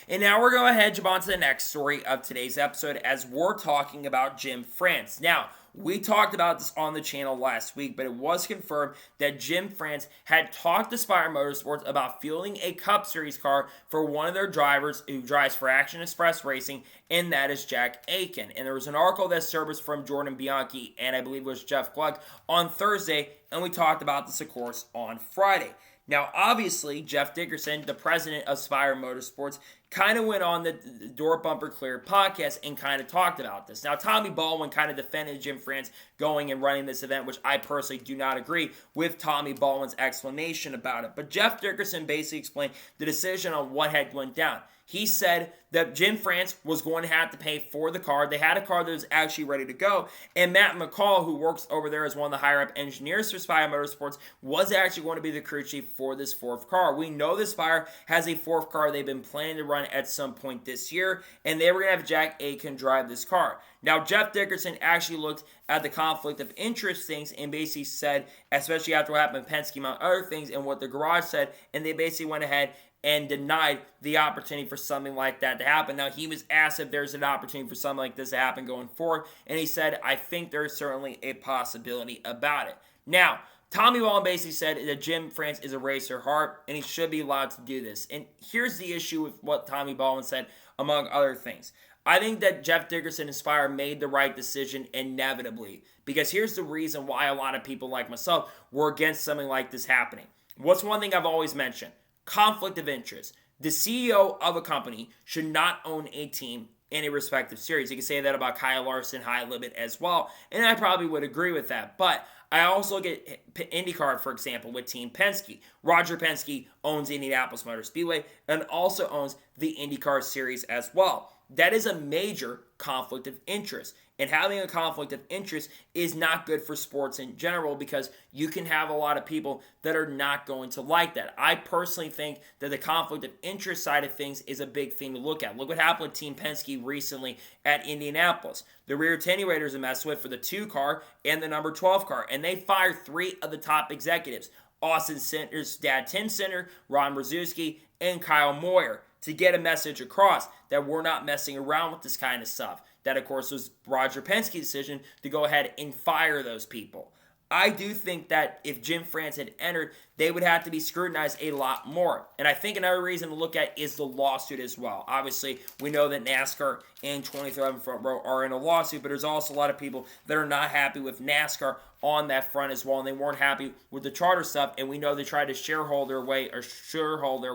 And now we're going to jump on to the next story of today's episode, as we're talking about Jim France. Now, we talked about this on the channel last week, but it was confirmed that Jim France had talked to Spire Motorsports about fielding a Cup Series car for one of their drivers who drives for Action Express Racing, and that is Jack Aiken. And there was an article that surfaced from Jordan Bianchi and I believe it was Jeff Gluck on Thursday, and we talked about this, of course, on Friday. Now, obviously, Jeff Dickerson, the president of Spire Motorsports, kind of went on the Door Bumper Clear podcast and kind of talked about this. Now, Tommy Baldwin kind of defended Jim France going and running this event, which I personally do not agree with Tommy Baldwin's explanation about it. But Jeff Dickerson basically explained the decision on what had went down. He said that Jim France was going to have to pay for the car. They had a car that was actually ready to go. And Matt McCall, who works over there as one of the higher-up engineers for Spire Motorsports, was actually going to be the crew chief for this fourth car. We know that Spire has a fourth car they've been planning to run at some point this year, and they were going to have Jack Aiken drive this car. Now, Jeff Dickerson actually looked at the conflict of interest things and basically said, especially after what happened with Penske, among other things, and what the garage said, and they basically went ahead and denied the opportunity for something like that to happen. Now, he was asked if there's an opportunity for something like this to happen going forward, and he said, I think there's certainly a possibility about it. Now, Tommy Baldwin basically said that Jim France is a racer at heart, and he should be allowed to do this. And here's the issue with what Tommy Baldwin said, among other things. I think that Jeff Dickerson and Spire made the right decision inevitably, because here's the reason why a lot of people like myself were against something like this happening. What's one thing I've always mentioned? Conflict of interest. The CEO of a company should not own a team in a respective series. You can say that about Kyle Larson, High Limit as well, and I probably would agree with that. But I also get IndyCar, for example, with Team Penske. Roger Penske owns Indianapolis Motor Speedway and also owns the IndyCar series as well. That is a major conflict of interest. And having a conflict of interest is not good for sports in general, because you can have a lot of people that are not going to like that. I personally think that the conflict of interest side of things is a big thing to look at. Look what happened with Team Penske recently at Indianapolis. The rear attenuators are messed with for the 2 car and the number 12 car, and they fired 3 of the top executives. Austin Center's dad, Tim Center, Ron Brzezinski, and Kyle Moyer, to get a message across that we're not messing around with this kind of stuff. That, of course, was Roger Penske's decision to go ahead and fire those people. I do think that if Jim France had entered, they would have to be scrutinized a lot more. And I think another reason to look at is the lawsuit as well. Obviously, we know that NASCAR and 2311 Front Row are in a lawsuit, but there's also a lot of people that are not happy with NASCAR on that front as well, and they weren't happy with the charter stuff, and we know they tried to sharehold their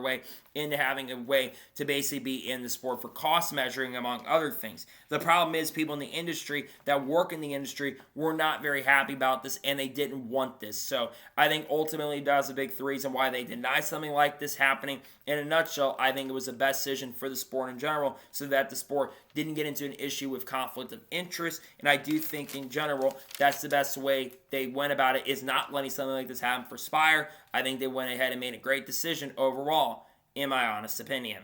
way into having a way to basically be in the sport for cost measuring, among other things. The problem is people in the industry that work in the industry were not very happy about this, and they didn't want this. So I think ultimately that's a big reason why they denied something like this happening. In a nutshell, I think it was the best decision for the sport in general, so that the sport didn't get into an issue with conflict of interest. And I do think in general that's the best way they went about it, is not letting something like this happen for Spire. I think they went ahead and made a great decision overall, in my honest opinion.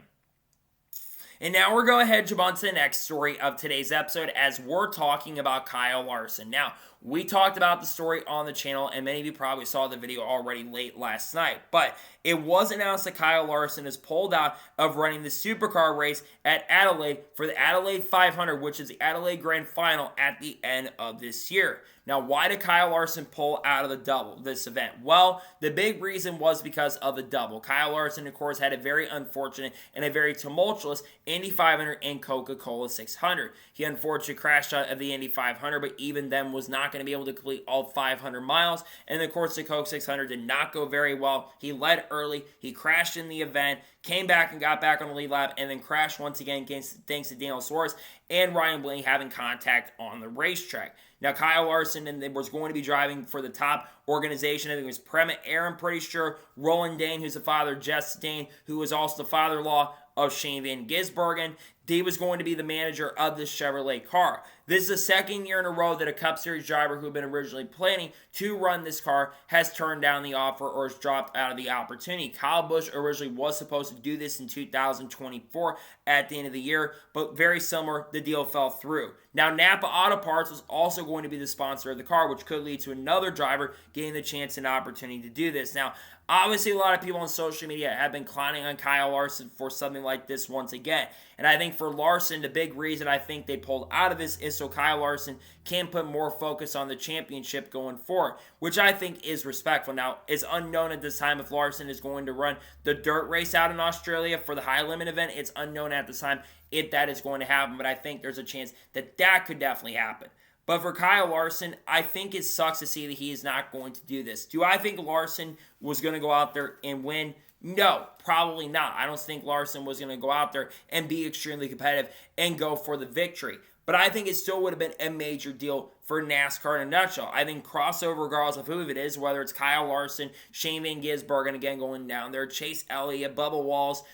And now we're going ahead and jump on to the next story of today's episode, as we're talking about Kyle Larson. Now, we talked about the story on the channel, and many of you probably saw the video already late last night, but it was announced that Kyle Larson is pulled out of running the supercar race at Adelaide for the Adelaide 500, which is the Adelaide Grand Final at the end of this year. Now, why did Kyle Larson pull out of this event? Well, the big reason was because of the double. Kyle Larson, of course, had a very unfortunate and a very tumultuous Indy 500 and Coca-Cola 600. He unfortunately crashed out of the Indy 500, but even then was not going to be able to complete all 500 miles. And of course, the Coke 600 did not go very well. He led early. He crashed in the event, came back and got back on the lead lap, and then crashed once again thanks to Daniel Suarez and Ryan Blaney having contact on the racetrack. Now, Kyle Larson was going to be driving for the top organization. I think it was Prema Air, I'm pretty sure. Roland Dane, who's the father of Jess Dane, who was also the father-in-law of Shane Van Gisbergen. He was going to be the manager of this Chevrolet car. This is the second year in a row that a Cup Series driver who had been originally planning to run this car has turned down the offer or has dropped out of the opportunity. Kyle Busch originally was supposed to do this in 2024 at the end of the year, but very similar, the deal fell through. Now, Napa Auto Parts was also going to be the sponsor of the car, which could lead to another driver getting the chance and opportunity to do this. Now, obviously, a lot of people on social media have been clowning on Kyle Larson for something like this once again. And I think for Larson, the big reason I think they pulled out of this is so Kyle Larson can put more focus on the championship going forward, which I think is respectful. Now, it's unknown at this time if Larson is going to run the dirt race out in Australia for the high limit event. It's unknown at this time if that is going to happen, but I think there's a chance that that could definitely happen. But for Kyle Larson, I think it sucks to see that he is not going to do this. Do I think Larson was going to go out there and win? No, probably not. I don't think Larson was going to go out there and be extremely competitive and go for the victory. But I think it still would have been a major deal for NASCAR in a nutshell. I think crossover, regardless of who it is, whether it's Kyle Larson, Shane Van Gisbergen again going down there, Chase Elliott, Bubba Walls,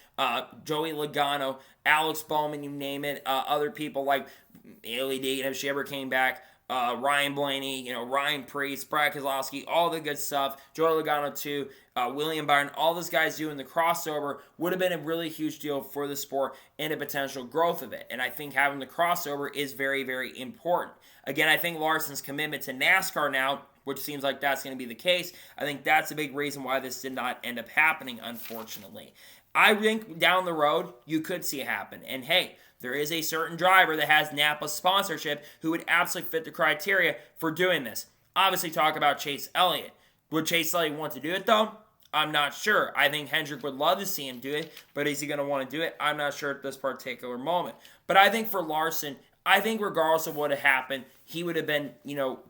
Joey Logano, Alex Bowman, you name it, other people like LED, if she ever came back, Ryan Blaney, Ryan Prix, Brad Keselowski, all the good stuff, Joey Logano too, William Byron, all those guys doing the crossover would have been a really huge deal for the sport and the potential growth of it. And I think having the crossover is very, very important. Again, I think Larson's commitment to NASCAR now, which seems like that's going to be the case, I think that's a big reason why this did not end up happening, unfortunately. I think down the road, you could see it happen. And hey, there is a certain driver that has Napa sponsorship who would absolutely fit the criteria for doing this. Obviously, talk about Chase Elliott. Would Chase Elliott want to do it, though? I'm not sure. I think Hendrick would love to see him do it, but is he going to want to do it? I'm not sure at this particular moment. But I think for Larson, I think regardless of what had happened, he would have been,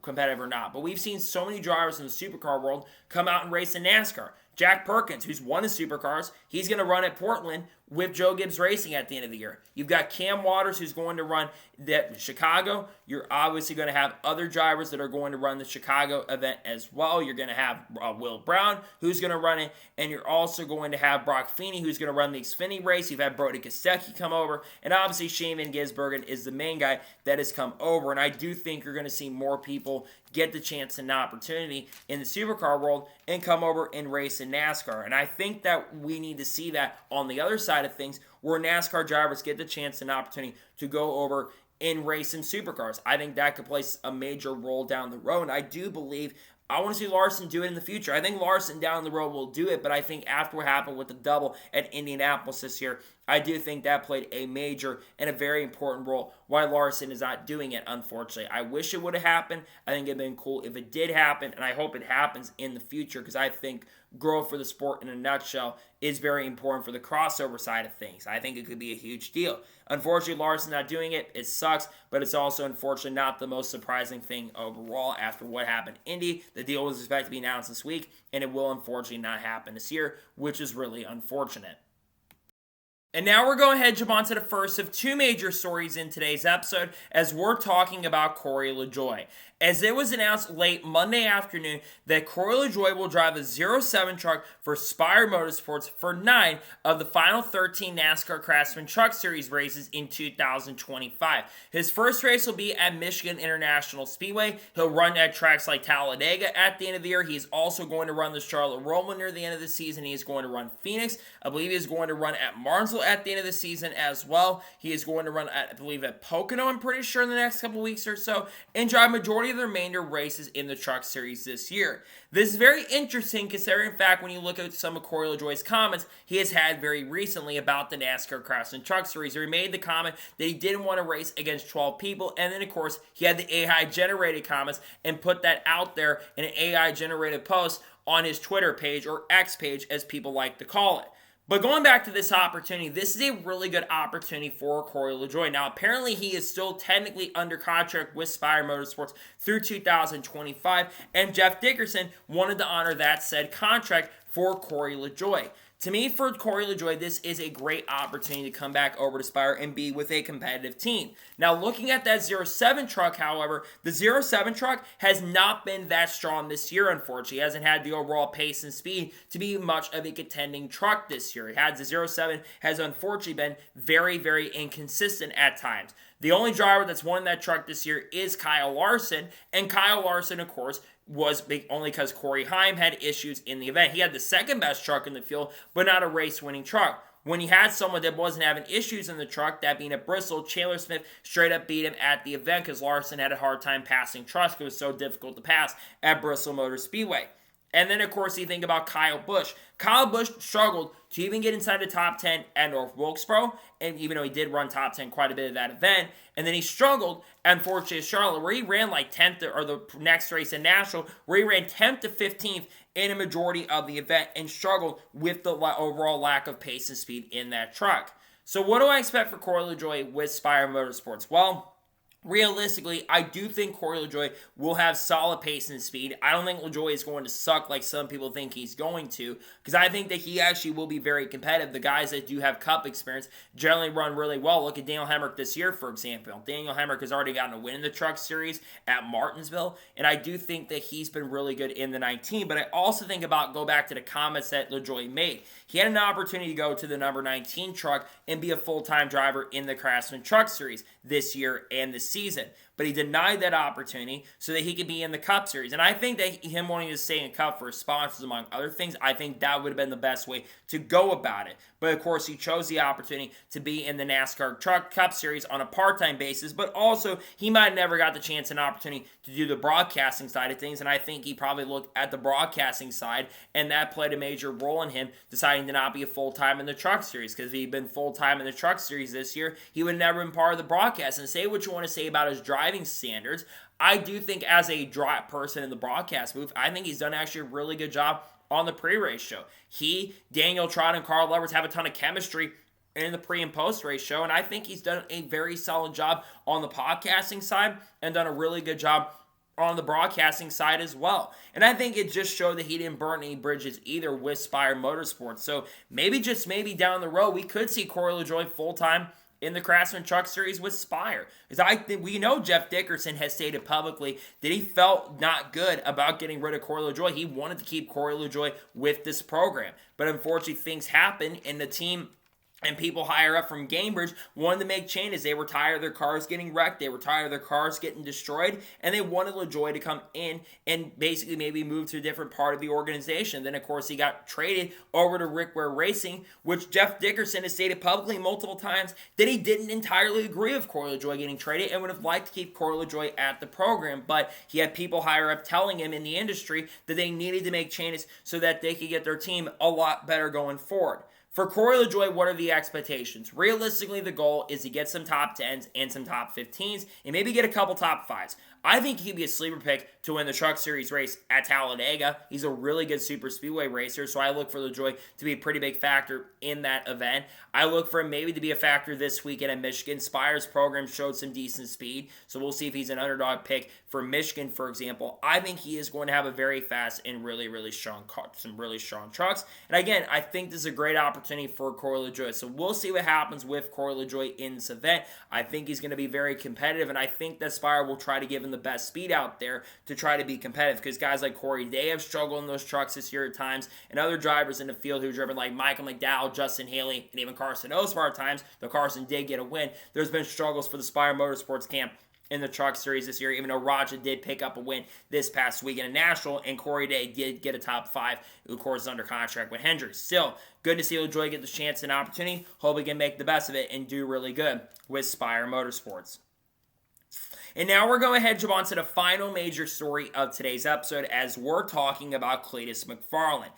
competitive or not. But we've seen so many drivers in the supercar world come out and race in NASCAR. Jack Perkins, who's won the supercars, he's going to run at Portland with Joe Gibbs Racing at the end of the year. You've got Cam Waters, who's going to run that Chicago. You're obviously going to have other drivers that are going to run the Chicago event as well. You're going to have Will Brown, who's going to run it, and you're also going to have Brock Feeney, who's going to run the Xfinity race. You've had Brody Kostecki come over, and obviously Shane Van Gisbergen is the main guy that has come over, and I do think you're going to see more people get the chance and opportunity in the supercar world and come over and race in NASCAR. And I think that we need to see that on the other side of things where NASCAR drivers get the chance and opportunity to go over and race in supercars. I think that could play a major role down the road. And I do believe I want to see Larson do it in the future. I think Larson down the road will do it, but I think after what happened with the double at Indianapolis this year, I do think that played a major and a very important role why Larson is not doing it, unfortunately. I wish it would have happened. I think it would have been cool if it did happen, and I hope it happens in the future because I think growth for the sport in a nutshell is very important for the crossover side of things. I think it could be a huge deal. Unfortunately, Larson not doing it, it sucks, but it's also unfortunately not the most surprising thing overall after what happened in Indy. The deal was expected to be announced this week, and it will unfortunately not happen this year, which is really unfortunate. And now we're going ahead and jump on to the first of two major stories in today's episode as we're talking about Corey LaJoie. As it was announced late Monday afternoon that Corey LaJoie will drive a 07 truck for Spire Motorsports for 9 of the final 13 NASCAR Craftsman Truck Series races in 2025. His first race will be at Michigan International Speedway. He'll run at tracks like Talladega at the end of the year. He's also going to run the Charlotte Roval near the end of the season. He is going to run Phoenix. I believe he is going to run at Martinsville at the end of the season as well. He is going to run at, I believe, at Pocono, I'm pretty sure, in the next couple weeks or so, and drive majority of the remainder races in the truck series this year. This is very interesting considering, in fact, when you look at some of Corey LaJoie's comments he has had very recently about the NASCAR Craftsman Truck Series. He made the comment that he didn't want to race against 12 people, and then, of course, he had the AI-generated comments and put that out there in an AI-generated post on his Twitter page, or X page, as people like to call it. But going back to this opportunity, this is a really good opportunity for Corey LaJoie. Now, apparently he is still technically under contract with Spire Motorsports through 2025, and Jeff Dickerson wanted to honor that said contract for Corey LaJoie. To me, for Corey LaJoie, this is a great opportunity to come back over to Spire and be with a competitive team. Now, looking at that 07 truck, however, the 07 truck has not been that strong this year, unfortunately. It hasn't had the overall pace and speed to be much of a contending truck this year. It has the 07 has unfortunately been very, very inconsistent at times. The only driver that's won that truck this year is Kyle Larson, and Kyle Larson, of course, was big only because Corey Heim had issues in the event. He had the second best truck in the field, but not a race-winning truck. When he had someone that wasn't having issues in the truck, that being at Bristol, Chandler Smith straight up beat him at the event because Larson had a hard time passing trucks because it was so difficult to pass at Bristol Motor Speedway. And then, of course, you think about Kyle Busch. Kyle Busch struggled to even get inside the top 10 at North Wilkesboro, and even though he did run top 10 quite a bit of that event, and then he struggled, unfortunately, at Charlotte, where he ran like 10th, or the next race in Nashville, where he ran 10th to 15th in a majority of the event and struggled with the overall lack of pace and speed in that truck. So what do I expect for Corey LaJoie with Spire Motorsports? Well, realistically, I do think Corey LaJoie will have solid pace and speed. I don't think LaJoie is going to suck like some people think he's going to, because I think that he actually will be very competitive. The guys that do have Cup experience generally run really well. Look at Daniel Hemrick this year, for example. Daniel Hemrick has already gotten a win in the Truck Series at Martinsville, and I do think that he's been really good in the 19. But I also think go back to the comments that LaJoie made. He had an opportunity to go to the number 19 truck and be a full-time driver in the Craftsman Truck Series this year and this season. but he denied that opportunity so that he could be in the Cup Series. And I think that him wanting to stay in Cup for sponsors, among other things, I think that would have been the best way to go about it. But of course, he chose the opportunity to be in the NASCAR Truck Cup Series on a part-time basis, but also he might have never got the chance and opportunity to do the broadcasting side of things, and I think he probably looked at the broadcasting side, and that played a major role in him deciding to not be a full-time in the Truck Series, because if he'd been full-time in the Truck Series this year, he would never been part of the broadcast. And say what you want to say about his driving standards, I do think as a person in the broadcast booth, I think he's done actually a really good job on the pre-race show. He, Daniel Trott, and Carl Edwards have a ton of chemistry in the pre and post race show, and I think he's done a very solid job on the podcasting side and done a really good job on the broadcasting side as well. And I think it just showed that he didn't burn any bridges either with Spire Motorsports. So maybe, just maybe down the road, we could see Corey LaJoie full-time in the Craftsman Truck Series with Spire. Because I think we know Jeff Dickerson has stated publicly that he felt not good about getting rid of Corey LaJoie. He wanted to keep Corey LaJoie with this program. But unfortunately, things happen, and the team and people higher up from Gamebridge wanted to make changes. They were tired of their cars getting wrecked. They were tired of their cars getting destroyed. And they wanted LaJoie to come in and basically maybe move to a different part of the organization. Then, of course, he got traded over to Rick Ware Racing, which Jeff Dickerson has stated publicly multiple times that he didn't entirely agree with Corey LaJoie getting traded and would have liked to keep Corey LaJoie at the program. But he had people higher up telling him in the industry that they needed to make changes so that they could get their team a lot better going forward. For Corey LaJoie, what are the expectations? Realistically, the goal is to get some top 10s and some top 15s and maybe get a couple top 5s. I think he'd be a sleeper pick to win the Truck Series race at Talladega. He's a really good super speedway racer, so I look for LaJoie to be a pretty big factor in that event. I look for him maybe to be a factor this weekend at Michigan. Spire's program showed some decent speed, so we'll see if he's an underdog pick for Michigan, for example. I think he is going to have a very fast and really, really strong car, some really strong trucks. And again, I think this is a great opportunity for Corey LaJoie. So we'll see what happens with Corey LaJoie in this event. I think he's going to be very competitive, and I think that Spire will try to give him the best speed out there to try to be competitive, because guys like Corey, they have struggled in those trucks this year at times, and other drivers in the field who've driven like Michael McDowell, Justin Haley, and even Carson Ospar at times, though Carson did get a win, there's been struggles for the Spire Motorsports camp in the Truck Series this year, even though Raja did pick up a win this past weekend in Nashville, and Corey Day did get a top 5, who of course is under contract with Hendricks. Still, good to see LaJoie get the chance and opportunity. Hope he can make the best of it and do really good with Spire Motorsports. And now we're going ahead and jump on to the final major story of today's episode, as we're talking about Cleetus McFarland.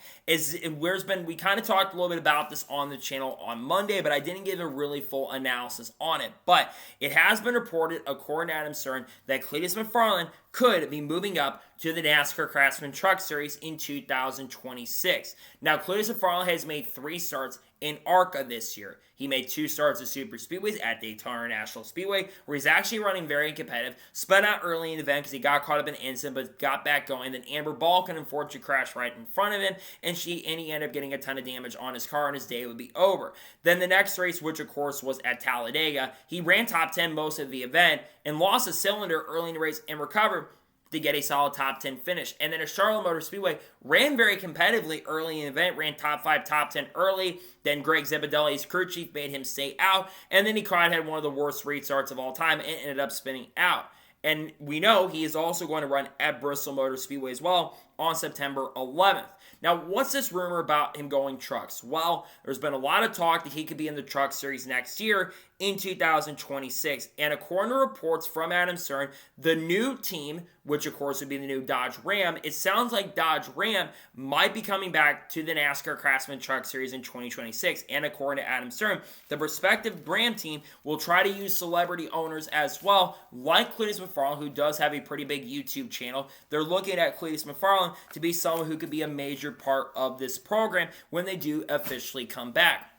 We kind of talked a little bit about this on the channel on Monday, but I didn't give a really full analysis on it. But it has been reported, according to Adam Stern, that Cleetus McFarland could be moving up to the NASCAR Craftsman Truck Series in 2026. Now, Cleetus McFarland has made 3 starts in ARCA this year. He made 2 starts at Super Speedways at Daytona International Speedway, where he's actually running very competitive. Spun out early in the event because he got caught up in an incident, but got back going. Then Amber Balkan unfortunately crashed right in front of him, and he ended up getting a ton of damage on his car, and his day would be over. Then the next race, which of course was at Talladega, he ran top 10 most of the event and lost a cylinder early in the race and recovered to get a solid top 10 finish. And then at Charlotte Motor Speedway, ran very competitively early in the event, ran top 5, top 10 early. Then Greg Zipadelli's crew chief made him stay out, and then he had one of the worst restarts of all time and ended up spinning out. And we know he is also going to run at Bristol Motor Speedway as well on September 11th. Now, what's this rumor about him going trucks? Well, there's been a lot of talk that he could be in the Truck Series next year in 2026. And according to reports from Adam Stern, the new team, which of course would be the new Dodge Ram, it sounds like Dodge Ram might be coming back to the NASCAR Craftsman Truck Series in 2026. And according to Adam Stern, the prospective Ram team will try to use celebrity owners as well, like Cleetus McFarland, who does have a pretty big YouTube channel. They're looking at Cleetus McFarland to be someone who could be a major part of this program when they do officially come back.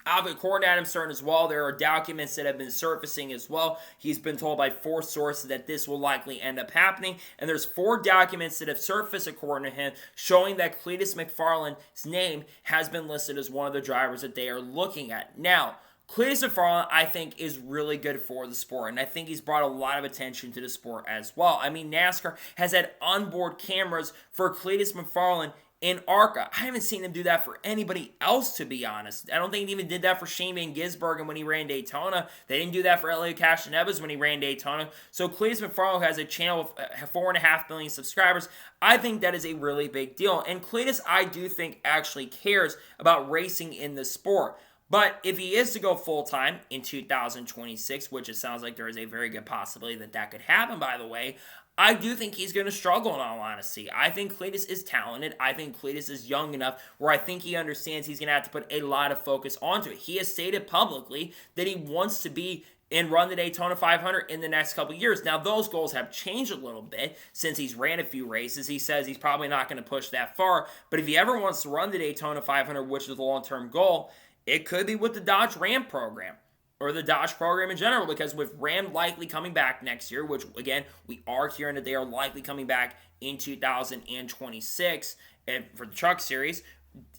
According to Adam Stern as well, there are documents that have been surfacing as well. He's been told by 4 sources that this will likely end up happening. And there's 4 documents that have surfaced, according to him, showing that Cleetus McFarland's name has been listed as one of the drivers that they are looking at. Now, Cleetus McFarland, I think, is really good for the sport, and I think he's brought a lot of attention to the sport as well. I mean, NASCAR has had onboard cameras for Cleetus McFarland in ARCA. I haven't seen him do that for anybody else, to be honest. I don't think he even did that for Shane Van Gisbergen when he ran Daytona. They didn't do that for Elio Castroneves when he ran Daytona. So Cleetus McFarland has a channel with 4.5 million subscribers. I think that is a really big deal. And Cleetus, I do think, actually cares about racing in the sport. But if he is to go full-time in 2026, which it sounds like there is a very good possibility that that could happen, by the way, I do think he's going to struggle, in all honesty. I think Cleetus is talented. I think Cleetus is young enough where I think he understands he's going to have to put a lot of focus onto it. He has stated publicly that he wants to be and run the Daytona 500 in the next couple years. Now, those goals have changed a little bit since he's ran a few races. He says he's probably not going to push that far. But if he ever wants to run the Daytona 500, which is the long-term goal, it could be with the Dodge Ram program, or the Dodge program in general, because with Ram likely coming back next year, which, again, we are hearing that they are likely coming back in 2026 and for the Truck Series,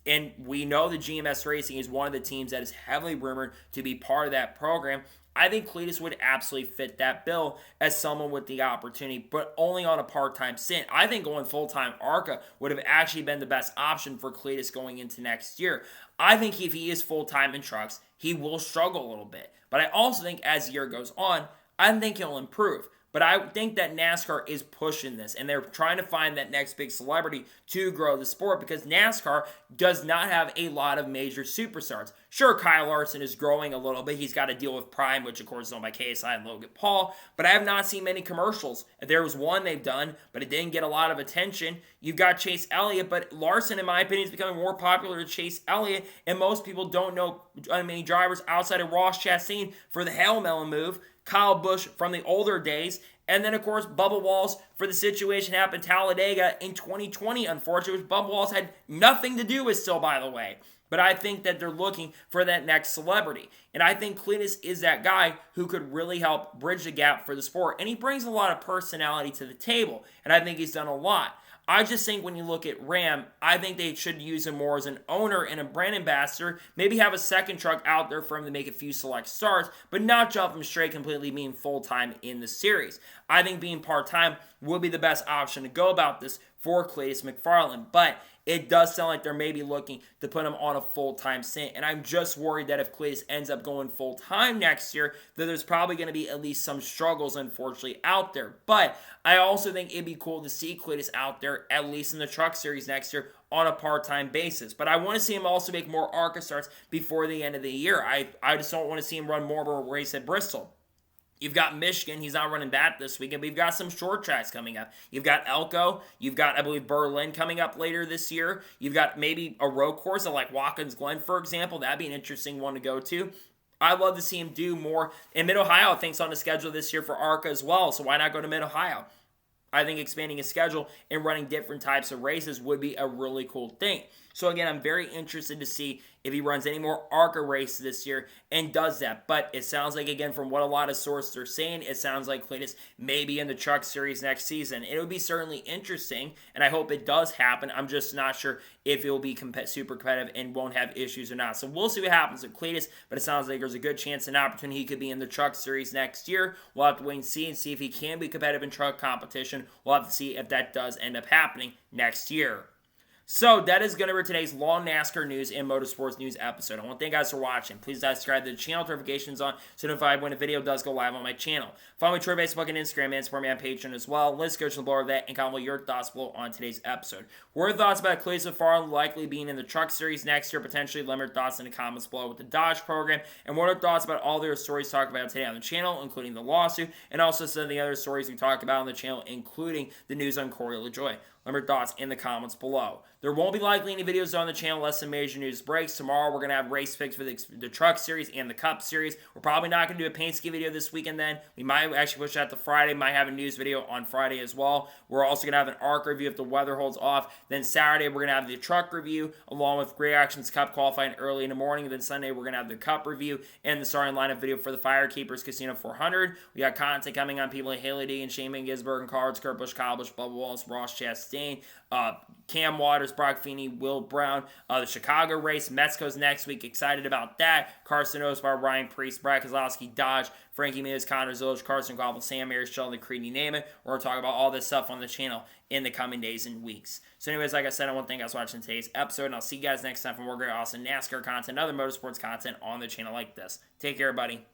and we know that GMS Racing is one of the teams that is heavily rumored to be part of that program. I think Cleetus would absolutely fit that bill as someone with the opportunity, but only on a part-time stint. I think going full-time ARCA would have actually been the best option for Cleetus going into next year. I think if he is full-time in trucks, he will struggle a little bit. But I also think as the year goes on, I think he'll improve. But I think that NASCAR is pushing this, and they're trying to find that next big celebrity to grow the sport, because NASCAR does not have a lot of major superstars. Sure, Kyle Larson is growing a little bit. He's got to deal with Prime, which of course is owned by KSI and Logan Paul, but I have not seen many commercials. There was one they've done, but it didn't get a lot of attention. You've got Chase Elliott, but Larson, in my opinion, is becoming more popular than Chase Elliott, and most people don't know many drivers outside of Ross Chastain for the Hail Melon move, Kyle Busch from the older days, and then, of course, Bubba Wallace for the situation happened in Talladega in 2020, unfortunately, which Bubba Wallace had nothing to do with still, by the way. But I think that they're looking for that next celebrity. And I think Cleetus is that guy who could really help bridge the gap for the sport. And he brings a lot of personality to the table. And I think he's done a lot. I just think when you look at Ram, I think they should use him more as an owner and a brand ambassador. Maybe have a second truck out there for him to make a few select starts, but not jump him straight completely being full-time in the series. I think being part-time will be the best option to go about this for Cleetus McFarland. But it does sound like they're maybe looking to put him on a full-time stint. And I'm just worried that if Cleetus ends up going full-time next year, that there's probably going to be at least some struggles, unfortunately, out there. But I also think it'd be cool to see Cleetus out there, at least in the Truck Series next year, on a part-time basis. But I want to see him also make more ARCA starts before the end of the year. I just don't want to see him run more of a race at Bristol. You've got Michigan. He's not running that this weekend, but you've got some short tracks coming up. You've got Elko. You've got, I believe, Berlin coming up later this year. You've got maybe a road course like Watkins Glen, for example. That'd be an interesting one to go to. I'd love to see him do more. And Mid-Ohio, I think, is on the schedule this year for ARCA as well, so why not go to Mid-Ohio? I think expanding his schedule and running different types of races would be a really cool thing. So again, I'm very interested to see if he runs any more ARCA races this year and does that. But it sounds like, again, from what a lot of sources are saying, it sounds like Cleetus may be in the Truck Series next season. It would be certainly interesting, and I hope it does happen. I'm just not sure if it will be super competitive and won't have issues or not. So we'll see what happens with Cleetus, but it sounds like there's a good chance, an opportunity he could be in the Truck Series next year. We'll have to wait and see if he can be competitive in truck competition. We'll have to see if that does end up happening next year. So that is going to be today's long NASCAR news and motorsports news episode. I want to thank you guys for watching. Please subscribe to the channel, notifications on, so notified when a video does go live on my channel. Follow me on Twitter, Facebook, and Instagram, and support me on Patreon as well. Let's go to the below that and comment your thoughts below on today's episode. What are your thoughts about Cleetus McFarland likely being in the Truck Series next year? Potentially, let me know your thoughts in the comments below with the Dodge program. And what are your thoughts about all the other stories talked about today on the channel, including the lawsuit, and also some of the other stories we talked about on the channel, including the news on Corey LaJoie. Let me know your thoughts in the comments below. There won't be likely any videos on the channel unless some major news breaks. Tomorrow, we're going to have race picks for the Truck Series and the Cup Series. We're probably not going to do a paint scheme video this weekend then. We might actually push that to Friday. Might have a news video on Friday as well. We're also going to have an ARC review if the weather holds off. Then Saturday, we're going to have the truck review along with reactions Cup qualifying early in the morning. Then Sunday, we're going to have the Cup review and the starting lineup video for the Firekeepers Casino 400. We got content coming on people like Haley D and Shane Van Gisbergen, Cards, Kurt Busch, Kyle Busch, Bubba Wallace, Ross Chastain, Bourdain, Cam Waters, Brock Feeney, Will Brown. The Chicago race, Mexico's next week. Excited about that. Carson, Ospar, Ryan Priest, Brad Keselowski, Dodge, Frankie Muniz, Connor Zilch, Carson Goffin, Sam Ayers, Sheldon Creed, you name it. We're going to talk about all this stuff on the channel in the coming days and weeks. So anyways, like I said, I want to thank you guys for watching today's episode, and I'll see you guys next time for more great, awesome NASCAR content, other motorsports content on the channel like this. Take care, everybody.